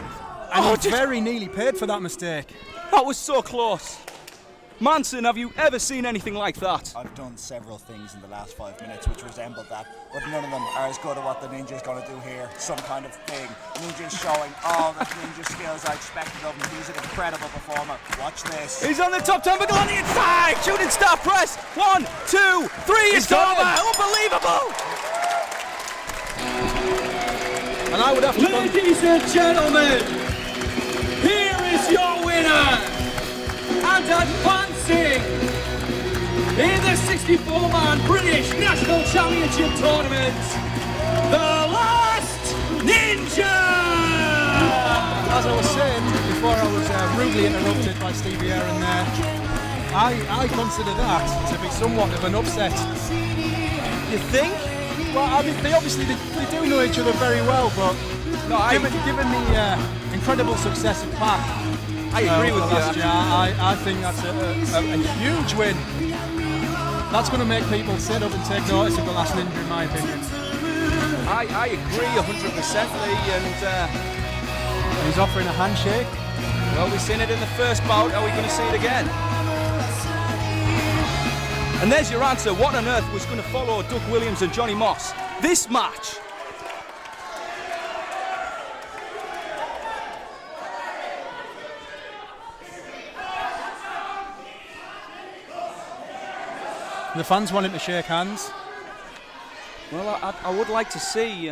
And he very nearly paid for that mistake. That was so close. Manson, have you ever seen anything like that? I've done several things in the last 5 minutes which resemble that, but none of them are as good at what the Ninja's going to do here. Some kind of thing. Ninja's showing all the Ninja skills I expected of him. He's an incredible performer. Watch this. He's on the top turnbuckle on the inside. Shooting star press. 1, 2, 3. It's over. Unbelievable. And I would have to. Ladies and gentlemen, here is your winner. And advancing in the 64-man British National Championship Tournament, the last Ninja! As I was saying before, I was rudely interrupted by Stevie Aaron there. I consider that to be somewhat of an upset. You think? Well, I mean, they do know each other very well, but given the incredible success of Pac, I agree with you. Last year, I think that's a huge win. That's going to make people sit up and take notice of the last Ninja, in my opinion. I agree 100%, Lee, and he's offering a handshake. Well, we've seen it in the first bout. Are we going to see it again? And there's your answer. What on earth was going to follow Doug Williams and Johnny Moss? This match. The fans want him to shake hands. Well, I would like to see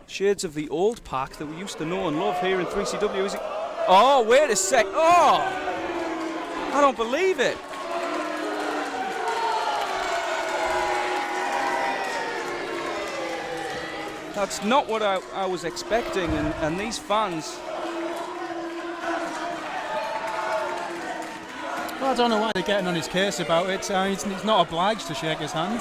shades of the old Pac that we used to know and love here in 3CW. Is it? Oh, wait a sec. Oh! I don't believe it. That's not what I was expecting, and these fans. Well, I don't know why they're getting on his case about it. He's not obliged to shake his hand.